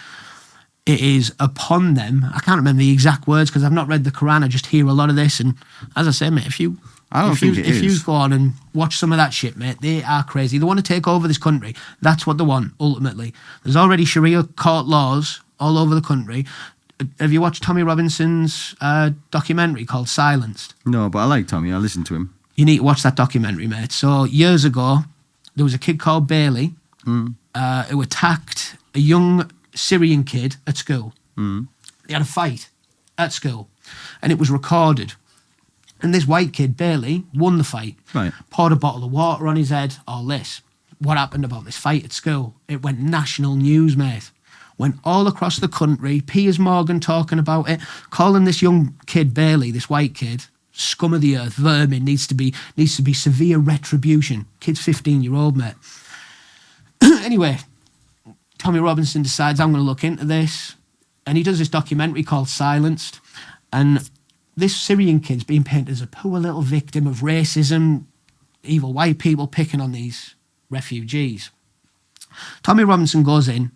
it is upon them. I can't remember the exact words because I've not read the Quran. I just hear a lot of this. And as I say, mate, if you go on and watch some of that shit, mate, they are crazy. They want to take over this country. That's what they want, ultimately. There's already Sharia court laws all over the country. Have you watched Tommy Robinson's documentary called Silenced? No, but I like Tommy. I listen to him. You need to watch that documentary, mate. So years ago, there was a kid called Bailey who attacked a young Syrian kid at school. They had a fight at school and it was recorded. And this white kid, Bailey, won the fight. Right. Poured a bottle of water on his head, all this. What happened about this fight at school? It went national news, mate. Went all across the country. Piers Morgan talking about it, calling this young kid, Bailey, this white kid, scum of the earth, vermin, needs to be severe retribution. Kid's 15-year-old, mate. Anyway, Tommy Robinson decides, I'm going to look into this. And he does this documentary called Silenced. And this Syrian kid's being painted as a poor little victim of racism, evil white people picking on these refugees. Tommy Robinson goes in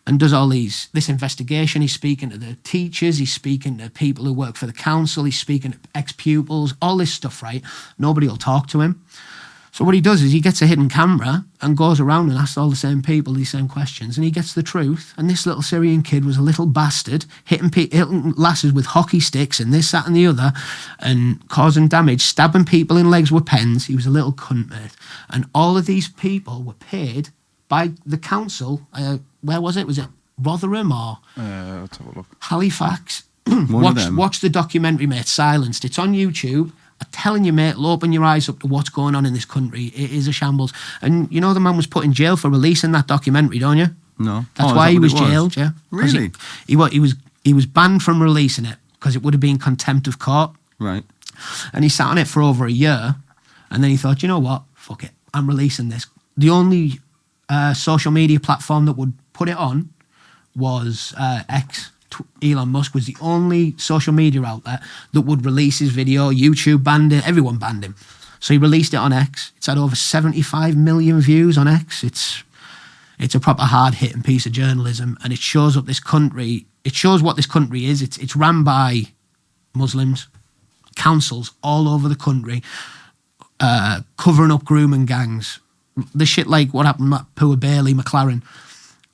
and does all this investigation. He's speaking to the teachers, he's speaking to people who work for the council, he's speaking to ex-pupils, all this stuff, right? Nobody will talk to him. So what he does is he gets a hidden camera and goes around and asks all the same people these same questions, and he gets the truth. And this little Syrian kid was a little bastard, hitting lasses with hockey sticks and this, that and the other, and causing damage, stabbing people in legs with pens. He was a little cunt, mate. And all of these people were paid by the council. Where was it? Was it Rotherham or let's have a look. Halifax? Watch the documentary, mate, Silenced. It's on YouTube. I'm telling you, mate, it'll open your eyes up to what's going on in this country. It is a shambles. And you know the man was put in jail for releasing that documentary, don't you? No. That's why he was jailed, yeah. Really? He was banned from releasing it because it would have been contempt of court. Right. And he sat on it for over a year, and then he thought, you know what? Fuck it. I'm releasing this. The only social media platform that would put it on was X. Elon Musk was the only social media outlet that would release his video. YouTube banned it. Everyone banned him. So he released it on X. It's had over 75 million views on X. It's a proper hard-hitting piece of journalism, and it shows up this country. It shows what this country is. It's run by Muslims, councils all over the country, covering up grooming gangs. The shit like what happened to poor Bailey McLaren.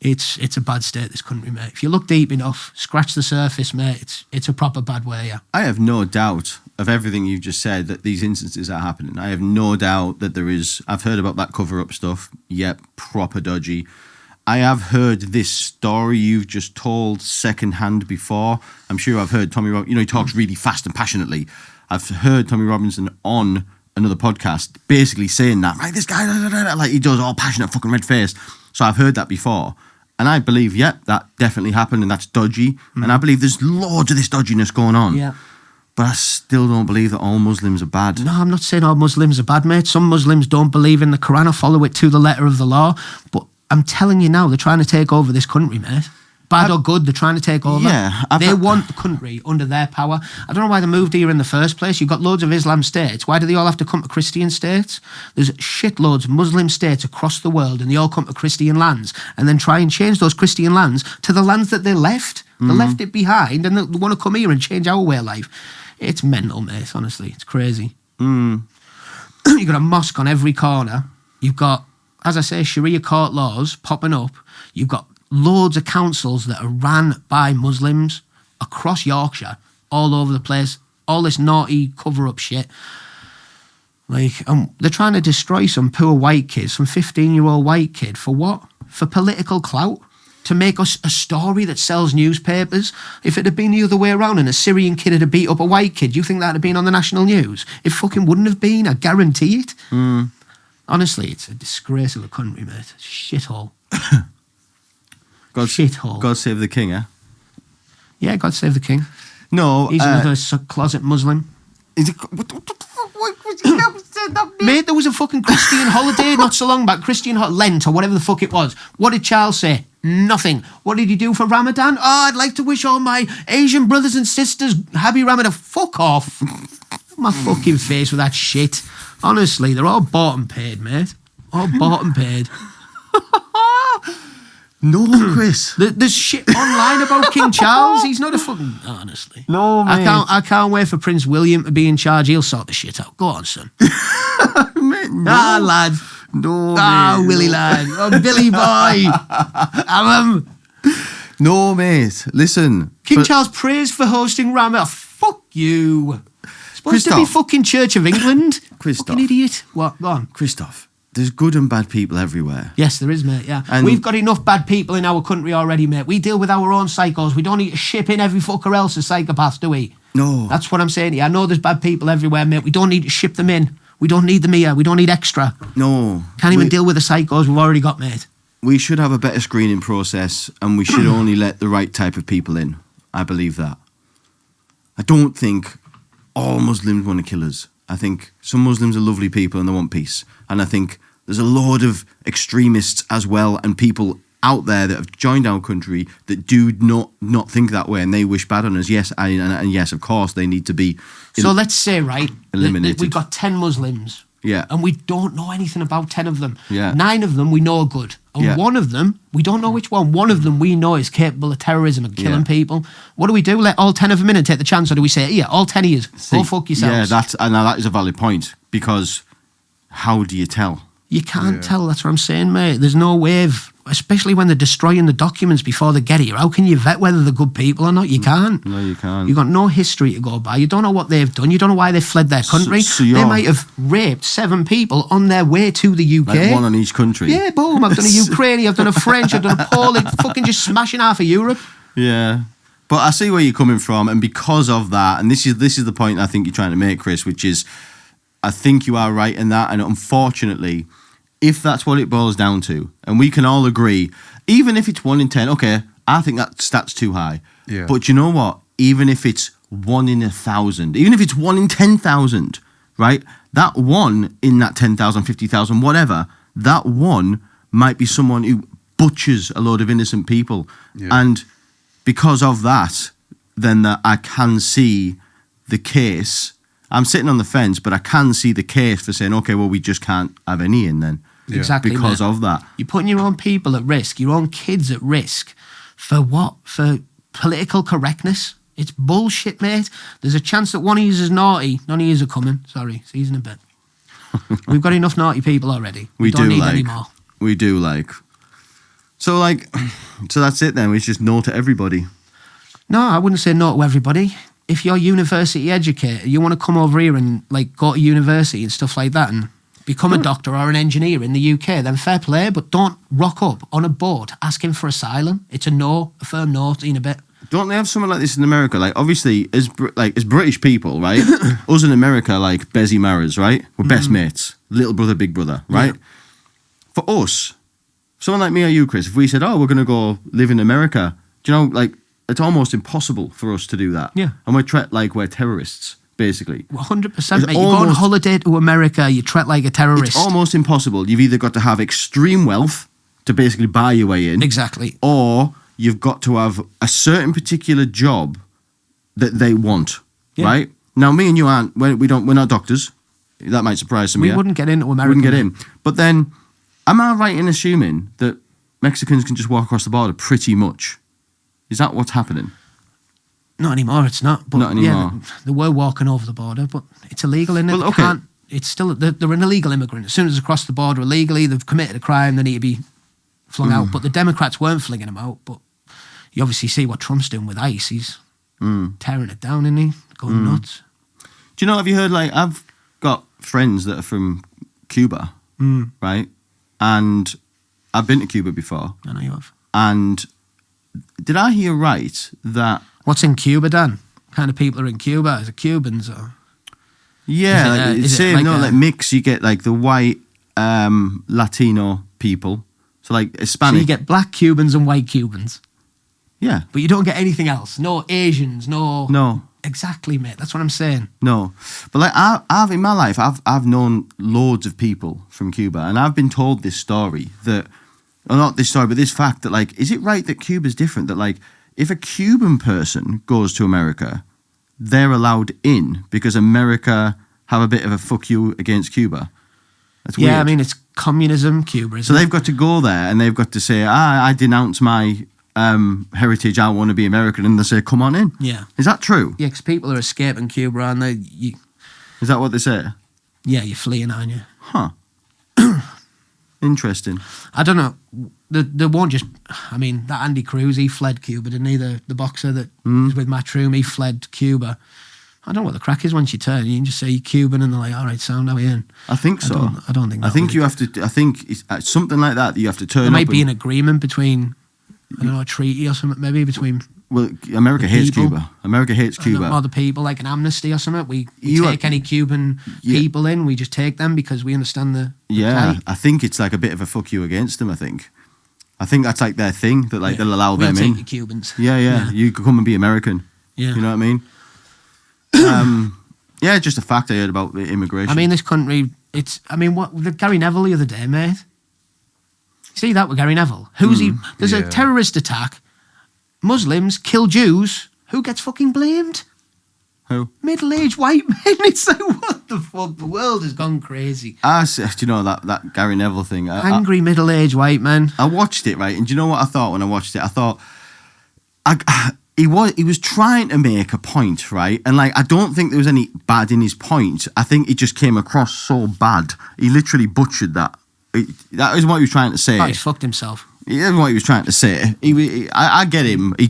It's a bad state, this country, mate. If you look deep enough, scratch the surface, mate, it's a proper bad way, yeah. I have no doubt of everything you've just said that these instances are happening. I have no doubt that there is. I've heard about that cover-up stuff. Yep, proper dodgy. I have heard this story you've just told secondhand before. I'm sure I've heard Tommy Robinson, he talks really fast and passionately. I've heard Tommy Robinson on another podcast basically saying that, right, this guy, like he does, all passionate, fucking red face. So I've heard that before. And I believe, that definitely happened and that's dodgy. And I believe there's loads of this dodginess going on. Yeah. But I still don't believe that all Muslims are bad. No, I'm not saying all Muslims are bad, mate. Some Muslims don't believe in the Quran or follow it to the letter of the law. But I'm telling you now, they're trying to take over this country, mate. Bad or good, they're trying to take over. Yeah. They want the country under their power. I don't know why they moved here in the first place. You've got loads of Islam states. Why do they all have to come to Christian states? There's shitloads of Muslim states across the world, and they all come to Christian lands and then try and change those Christian lands to the lands that they left. They left it behind, and they want to come here and change our way of life. It's mental, mate, honestly. It's crazy. You've got a mosque on every corner. You've got, as I say, Sharia court laws popping up. You've got loads of councils that are ran by Muslims across Yorkshire, all over the place, all this naughty cover-up shit. Like, they're trying to destroy some poor white kid, some 15-year-old white kid, for what? For political clout? To make us a story that sells newspapers? If it had been the other way around and a Syrian kid had beat up a white kid, do you think that would have been on the national news? It fucking wouldn't have been, I guarantee it. Honestly, it's a disgrace of a country, mate. Shithole. Shithole. God save the king, eh? Yeah, God save the king. No. He's another closet Muslim. What the fuck? Mate, there was a fucking Christian holiday not so long back. Lent or whatever the fuck it was. What did Charles say? Nothing. What did he do for Ramadan? Oh, I'd like to wish all my Asian brothers and sisters happy Ramadan. Fuck off. My fucking face with that shit. Honestly, they're all bought and paid, mate. All bought and paid. No, Chris. There's shit online about King Charles. He's not a fucking... Honestly. No, mate. I can't wait for Prince William to be in charge. He'll sort the shit out. Go on, son. Mate, no. Lad. No, mate. Willie, lad. Oh, Billy boy. No, mate. Listen. King Charles praised for hosting Ramadan. Fuck you. Supposed to be fucking Church of England. Christoph. Fucking idiot. What? Go on. Christoph. There's good and bad people everywhere. Yes, there is, mate, yeah. And we've got enough bad people in our country already, mate. We deal with our own psychos. We don't need to ship in every fucker else as psychopaths, do we? No. That's what I'm saying to you. I know there's bad people everywhere, mate. We don't need to ship them in. We don't need them here. We don't need extra. No. Can't even deal with the psychos we've already got, mate. We should have a better screening process and we should only let the right type of people in. I believe that. I don't think all Muslims want to kill us. I think some Muslims are lovely people and they want peace. And I think there's a load of extremists as well and people out there that have joined our country that do not think that way, and they wish bad on us. Yes, and yes, of course, they need to be. So let's say, right, eliminated. We've got 10 Muslims. Yeah. And we don't know anything about 10 of them. Yeah. 9 of them we know are good. And one of them, we don't know which one. One of them we know is capable of terrorism and killing people. What do we do? Let all 10 of them in and take the chance? Or do we say, yeah, all 10 of you, go fuck yourselves? Yeah, that is a valid point, because how do you tell? You can't tell, that's what I'm saying, mate. There's no way of, especially when they're destroying the documents before they get here. How can you vet whether they're good people or not? You can't. No, you can't. You've got no history to go by. You don't know what they've done. You don't know why they fled their country. So they might have raped 7 people on their way to the UK. Like one on each country. Yeah, boom. I've done a Ukrainian, I've done a French, I've done a Polish, fucking just smashing half of Europe. Yeah. But I see where you're coming from, and because of that, and this is the point I think you're trying to make, Chris, which is, I think you are right in that, and unfortunately, if that's what it boils down to, and we can all agree, even if it's 1 in 10, okay, I think that stat's too high. Yeah. But you know what? Even if it's 1 in 1,000, even if it's 1 in 10,000, right? That 1 in that 10,000, 50,000, whatever, that 1 might be someone who butchers a load of innocent people. Yeah. And because of that, then I can see the case. I'm sitting on the fence, but I can see the case for saying, okay, well, we just can't have any in then. Yeah. Exactly. Because mate. of that. You're putting your own people at risk, your own kids at risk. For what? For political correctness? It's bullshit, mate. There's a chance that one of you is naughty. None of you are coming. Sorry, season a bit. We've got enough naughty people already. We don't need any more. We do like. So that's it then. It's just no to everybody. No, I wouldn't say no to everybody. If you're university educated, you want to come over here and like go to university and stuff like that and become a doctor or an engineer in the UK, then fair play, but don't rock up on a boat asking for asylum. It's a firm no in a bit. Don't they have something like this in America? Like, obviously, as British people, right? Us in America, like Bezzy Maras, right? We're best mates. Little brother, big brother, right? Yeah. For us, someone like me or you, Chris, if we said, oh, we're going to go live in America, do you know, like, it's almost impossible for us to do that. Yeah. And we're treated like we're terrorists, basically. 100%, mate. You go on holiday to America, you treat like a terrorist. It's almost impossible. You've either got to have extreme wealth to basically buy your way in. Exactly. Or you've got to have a certain particular job that they want, right? Now, me and you we're not doctors. That might surprise some of you. We wouldn't get into America. We wouldn't get in. But then, am I right in assuming that Mexicans can just walk across the border pretty much? Is that what's happening? Not anymore, it's not. But not anymore. Yeah, they were walking over the border, but it's illegal, isn't it? Well, okay. It's still, they're an illegal immigrant. As soon as they cross the border illegally, they've committed a crime, they need to be flung out. But the Democrats weren't flinging them out. But you obviously see what Trump's doing with ICE. He's tearing it down, isn't he? Going nuts. Do you know, have you heard, like, I've got friends that are from Cuba, right? And I've been to Cuba before. I know you have. And did I hear right that... What's in Cuba, Dan? What kind of people are in Cuba? Is it Cubans or... Yeah, like mix. You get like the white Latino people. So like Hispanic. So you get black Cubans and white Cubans. Yeah. But you don't get anything else. No Asians, No. Exactly, mate. That's what I'm saying. No. But like I've in my life, I've known loads of people from Cuba, and I've been told this story that, or not this story, but this fact that like, is it right that Cuba's different? That like, if a Cuban person goes to America, they're allowed in because America have a bit of a fuck you against Cuba. That's weird. Yeah, I mean, it's communism, Cuba, isn't So they've got to go there and they've got to say, I denounce my heritage, I want to be American, and they say, come on in. Yeah. Is that true? Yeah, because people are escaping Cuba, aren't they? Is that what they say? Yeah, you're fleeing, aren't you? Huh. Interesting. I don't know. They won't just... I mean, that Andy Cruz, he fled Cuba, didn't he? The boxer that was with Matchroom, he fled Cuba. I don't know what the crack is once you turn. You can just say you're Cuban and they're like, all right, sound, how are you in? I think so. I don't think that I think you have to... I think it's something like that you have to turn There up might be an agreement between... I don't know, a treaty or something, maybe between... Well, America hates people. Cuba. America hates Cuba. Other people, like an amnesty or something. We take any Cuban people in, we just take them because we understand the Yeah, plight. I think it's like a bit of a fuck you against them, I think that's like their thing, that like they'll allow them take in. The Cubans. Yeah. You could come and be American. Yeah. You know what I mean? Yeah, just a fact I heard about immigration. I mean, this country, what, Gary Neville the other day, mate? See that with Gary Neville? There's a terrorist attack. Muslims kill Jews. Who gets fucking blamed? Who? Middle-aged white men. It's like, what the fuck? The world has gone crazy. Do you know that Gary Neville thing? Angry middle-aged white men. I watched it, right? And do you know what I thought when I watched it? I thought he was trying to make a point, right? And like, I don't think there was any bad in his point. I think it just came across so bad. He literally butchered that. That is what he was trying to say. Oh, he's fucked himself. Yeah, what he was trying to say. I get him. He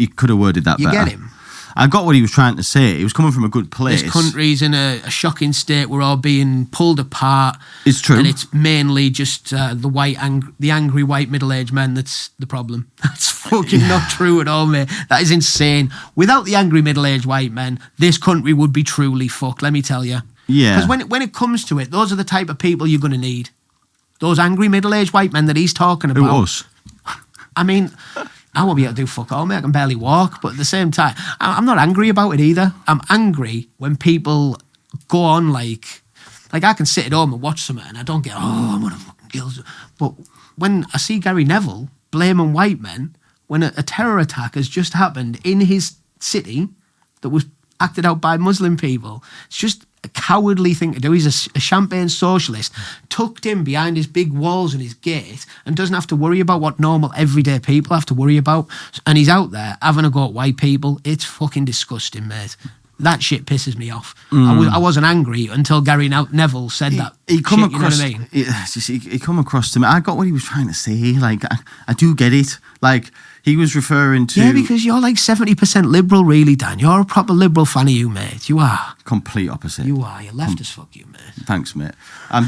could have worded that better. You get him. I got what he was trying to say. He was coming from a good place. This country's in a shocking state. We're all being pulled apart. It's true. And it's mainly just the angry white middle-aged men that's the problem. That's fucking not true at all, mate. That is insane. Without the angry middle-aged white men, this country would be truly fucked, let me tell you. Yeah. Because when it comes to it, those are the type of people you're going to need. Those angry middle-aged white men that he's talking about. Who, us? I mean, I won't be able to do fuck all, mate. I can barely walk. But at the same time, I'm not angry about it either. I'm angry when people go on like I can sit at home and watch something and I don't get, I'm going to fucking kill. But when I see Gary Neville blaming white men when a terror attack has just happened in his city that was acted out by Muslim people, it's just a cowardly thing to do. He's a champagne socialist, tucked in behind his big walls and his gate, and doesn't have to worry about what normal everyday people have to worry about. And he's out there having a go at white people. It's fucking disgusting, mate. That shit pisses me off. I wasn't angry until Gary Neville said that. He come shit, across. You know what I mean? He come across to me. I got what he was trying to say. Like I do get it. Like he was referring to. Yeah, because you're like 70% liberal, really, Dan. You're a proper liberal fan of you, mate. You are. Complete opposite. You are. You're left as fuck, you, mate. Thanks, mate. I'm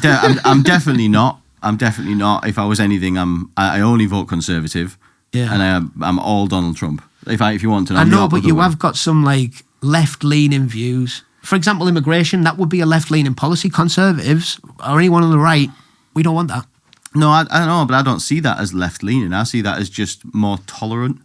definitely not. I'm definitely not. If I was anything, I only vote Conservative. Yeah. And I'm all Donald Trump. If you want to know. I know, but you have got some like left-leaning views. For example, immigration, that would be a left-leaning policy. Conservatives or anyone on the right, we don't want that. No, I know, but I don't see that as left-leaning. I see that as just more tolerant.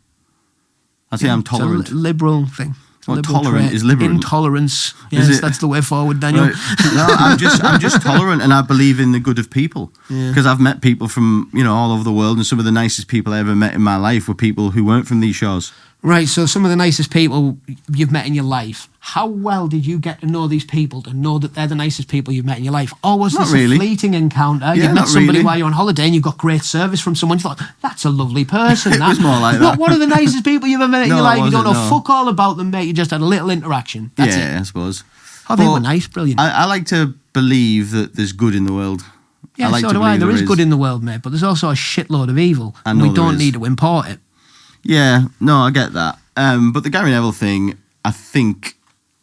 I say I'm tolerant. It's a liberal thing. Well, tolerant is liberal. Intolerance. Yes, that's the way forward, Daniel. Right. No, I'm just tolerant, and I believe in the good of people. Because I've met people from all over the world, and some of the nicest people I ever met in my life were people who weren't from these shores. Right, so some of the nicest people you've met in your life, how well did you get to know these people to know that they're the nicest people you've met in your life? Or was this a fleeting encounter? Yeah, you met somebody while you're on holiday and you got great service from someone. You thought, that's a lovely person. It was more like that. What are the nicest people you've ever met in your life? You don't know no. fuck all about them, mate. You just had a little interaction. That's it. I suppose. Oh, they were nice, brilliant. I like to believe that there's good in the world. Yeah, so do I. There is good in the world, mate, but there's also a shitload of evil. And we don't need to import it. Yeah, no, I get that. But the Gary Neville thing, I think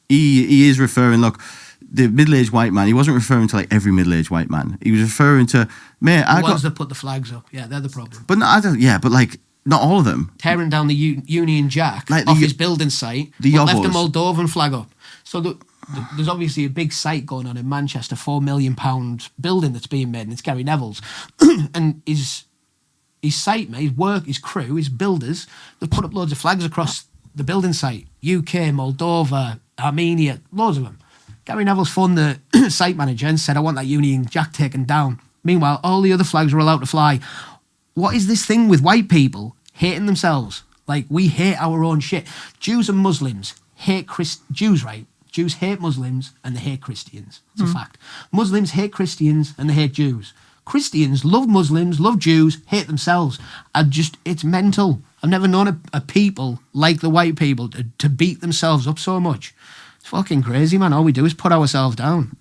he is referring, look, the middle-aged white man, he wasn't referring to like every middle-aged white man. He was referring to, mate, the ones that put the flags up. Yeah, they're the problem. But but like, not all of them. Tearing down the Union Jack off his building site, left a Moldovan flag up. So there's obviously a big site going on in Manchester, £4 million building that's being made, and it's Gary Neville's. And his site, mate, his work, his crew, his builders, they've put up loads of flags across the building site. UK, Moldova, Armenia, loads of them. Gary Neville's phoned the site manager and said, I want that Union Jack taken down. Meanwhile, all the other flags were allowed to fly. What is this thing with white people hating themselves? Like, we hate our own shit. Jews and Muslims hate Jews, right? Jews hate Muslims and they hate Christians. It's a fact. Muslims hate Christians and they hate Jews. Christians love Muslims, love Jews, hate themselves. It's mental. I've never known a people like the white people to beat themselves up so much. It's fucking crazy, man. All we do is put ourselves down.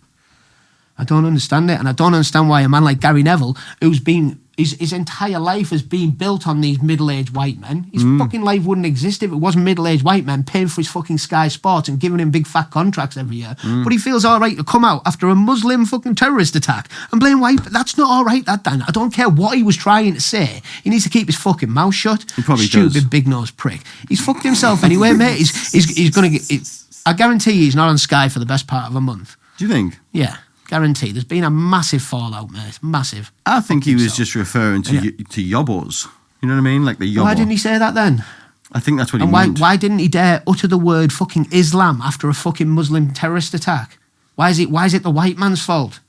I don't understand it, and I don't understand why a man like Gary Neville, who's been his entire life has been built on these middle-aged white men. His fucking life wouldn't exist if it wasn't middle-aged white men paying for his fucking Sky Sports and giving him big fat contracts every year. But he feels all right to come out after a Muslim fucking terrorist attack and blame white. That's not all right, that, Dan. I don't care what he was trying to say. He needs to keep his fucking mouth shut. He probably Stupid does. big-nosed prick. He's fucked himself anyway, mate. He's going to get... I guarantee he's not on Sky for the best part of a month. Do you think? Yeah. Guaranteed. There's been a massive fallout, mate. Massive. I think he was just referring to yobbos. You know what I mean? Like the yobbo. Why didn't he say that then? I think that's what he meant. meant. Why didn't he dare utter the word fucking Islam after a fucking Muslim terrorist attack? Why is it the white man's fault?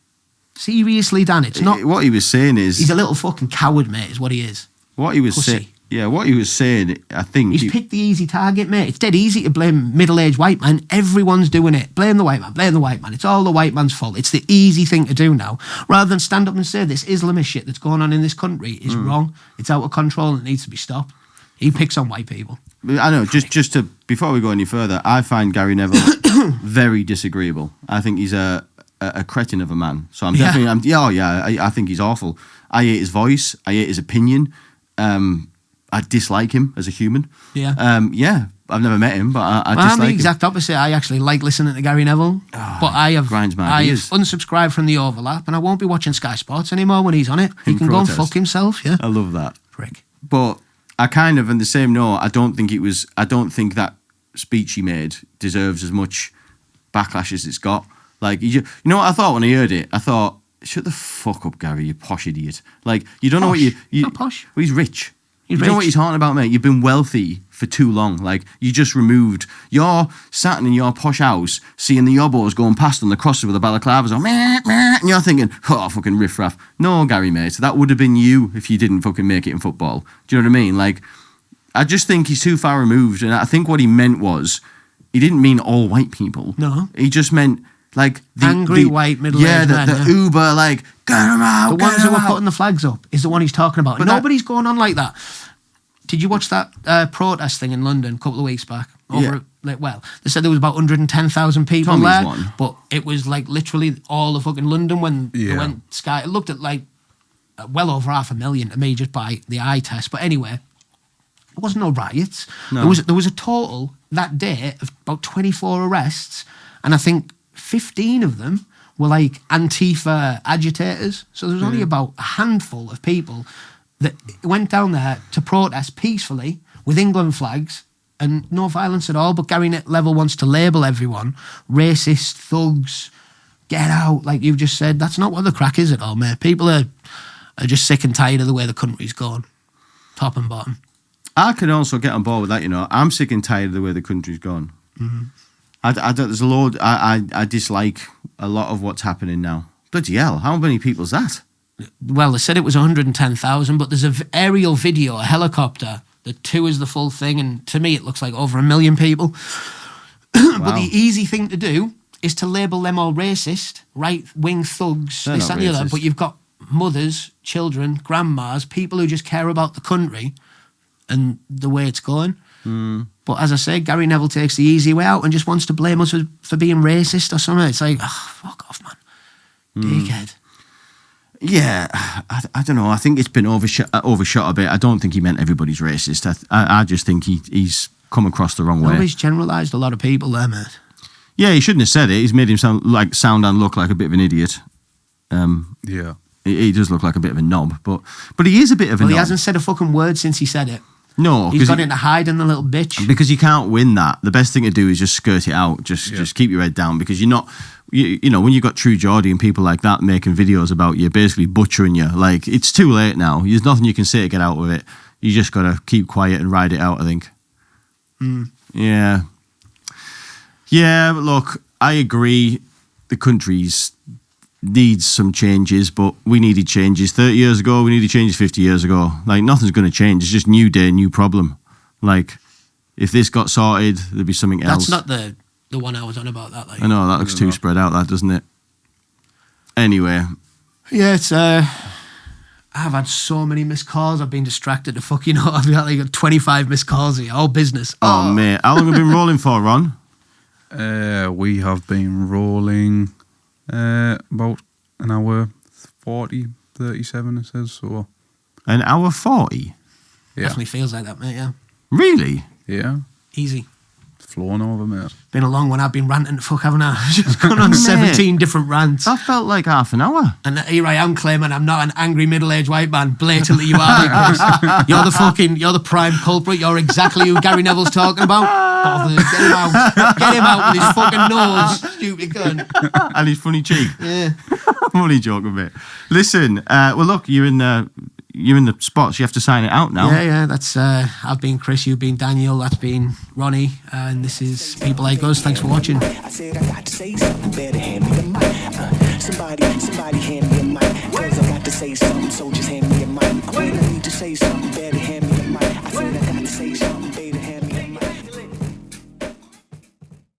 Seriously, Dan, it's not. What he was saying is He's a little fucking coward, mate, is what he is. what he was Pussy. saying. Yeah, what he was saying. I think He's picked the easy target, mate. It's dead easy to blame middle-aged white man. Everyone's doing it. Blame the white man. Blame the white man. It's all the white man's fault. It's the easy thing to do now, rather than stand up and say this Islamist shit that's going on in this country is wrong. It's out of control and it needs to be stopped. He picks on white people. I know. Just to before we go any further, I find Gary Neville very disagreeable. I think he's a cretin of a man. So I'm definitely. I think he's awful. I hate his voice. I hate his opinion. I dislike him as a human. Yeah. I've never met him, but I I'm dislike the him. exact opposite. I actually like listening to Gary Neville, but I have grinds my I have gears. unsubscribed from the overlap, and I won't be watching Sky Sports anymore when he's on it. He In can protest. go and fuck himself. Yeah, I love that. prick. But I kind of, in the same note, I don't think that speech he made deserves as much backlash as it's got. Like, you know what I thought when I heard it? I thought, shut the fuck up, Gary, you posh idiot. Like, you don't know what you Not posh. Well, he's rich. He's You know what rich. you're talking about, mate? You've been wealthy for too long. Like, you just removed... You're sat in your posh house, seeing the yobos going past on the crosses with the balaclavas on, meh, meh, and you're thinking, oh, fucking riffraff. No, Gary, mate, that would have been you if you didn't fucking make it in football. Do you know what I mean? Like, I just think he's too far removed, and I think what he meant was, he didn't mean all white people. No. He just meant, like... Angry white middle-aged men, the yeah. uber, like, get him out, The get ones who him were out. putting the flags up is the one he's talking about. But Nobody's going on like that. Did you watch that protest thing in London a couple of weeks back? They said there was about 110,000 people Tommy's there, one. but it was like literally all of fucking London when they Yeah. went Sky. It looked at like well over 500,000 to me just by the eye test. But anyway, there wasn't no riots. No. There was a total that day of about 24 arrests, and I think 15 of them were like Antifa agitators. So there was only about a handful of people that went down there to protest peacefully with England flags and no violence at all. But Gary Neville wants to label everyone racist, thugs, get out, like you've just said. That's not what the crack is at all, mate. People are just sick and tired of the way the country's gone, top and bottom. I can also get on board with that, you know. I'm sick and tired of the way the country's gone. There's a load... I dislike a lot of what's happening now. Bloody hell, how many people's that? Well, they said it was 110,000, but there's an aerial video, a helicopter, that tours the full thing, and to me it looks like over 1 million people. But the easy thing to do is to label them all racist, right-wing thugs, They're this not and the other, racist. but you've got mothers, children, grandmas, people who just care about the country and the way it's going. But as I say, Gary Neville takes the easy way out and just wants to blame us for being racist or something. It's like, fuck off, man. Dickhead. Yeah, I don't know. I think it's been overshot a bit. I don't think he meant everybody's racist. I just think he's come across the wrong way. He's generalised a lot of people there, mate. Yeah, he shouldn't have said it. He's made him sound and look like a bit of an idiot. Yeah. He does look like a bit of a knob, but he is a bit of a Well, knob. he hasn't said a fucking word since he said it. No, He's got into hiding, the little bitch. because you can't win that. The best thing to do is just skirt it out. Just keep your head down, because you're not. You know, when you've got True Geordie and people like that making videos about you, basically butchering you, like, it's too late now. There's nothing you can say to get out of it. You just got to keep quiet and ride it out, I think. Yeah. Yeah, but look, I agree. The country's needs some changes, but we needed changes 30 years ago. We needed changes 50 years ago. Like, nothing's going to change. It's just new day, new problem. Like, if this got sorted, there'd be something else. That's not the one I was on about, that. Like. I know, that looks too spread out, that, doesn't it? Anyway. Yeah, it's... I've had so many missed calls. I've been distracted to fuck, you know. I've got like 25 missed calls here. All business. Oh, mate. How long have we been rolling for, Ron? We have been rolling about an hour 40, 37, it says. So, An hour 40? yeah. Definitely feels like that, mate, yeah. Really? Yeah. Easy. Flowing over, mate. Been a long one. I've been ranting to fuck, haven't I? Just gone on 17 different rants. That felt like half an hour. And here I am claiming I'm not an angry middle-aged white man. Blatantly you are, Chris. You're the prime culprit. You're exactly who Gary Neville's talking about. Bother, get him out. Get him out with his fucking nose, stupid cunt. And his funny cheek. Yeah. I'm only joking, mate. Listen, well, look, you're in the spots. You have to sign it out now. Yeah, that's, I've been Chris, you've been Daniel, that's been Ronnie, and this is People Like Us. Thanks for watching. I said I got to say something better, hand me the mic. Somebody somebody hand me a mic, cause I got to say something, so just hand me a mic. When I need to say something better, hand me a mic. I said I got to say something.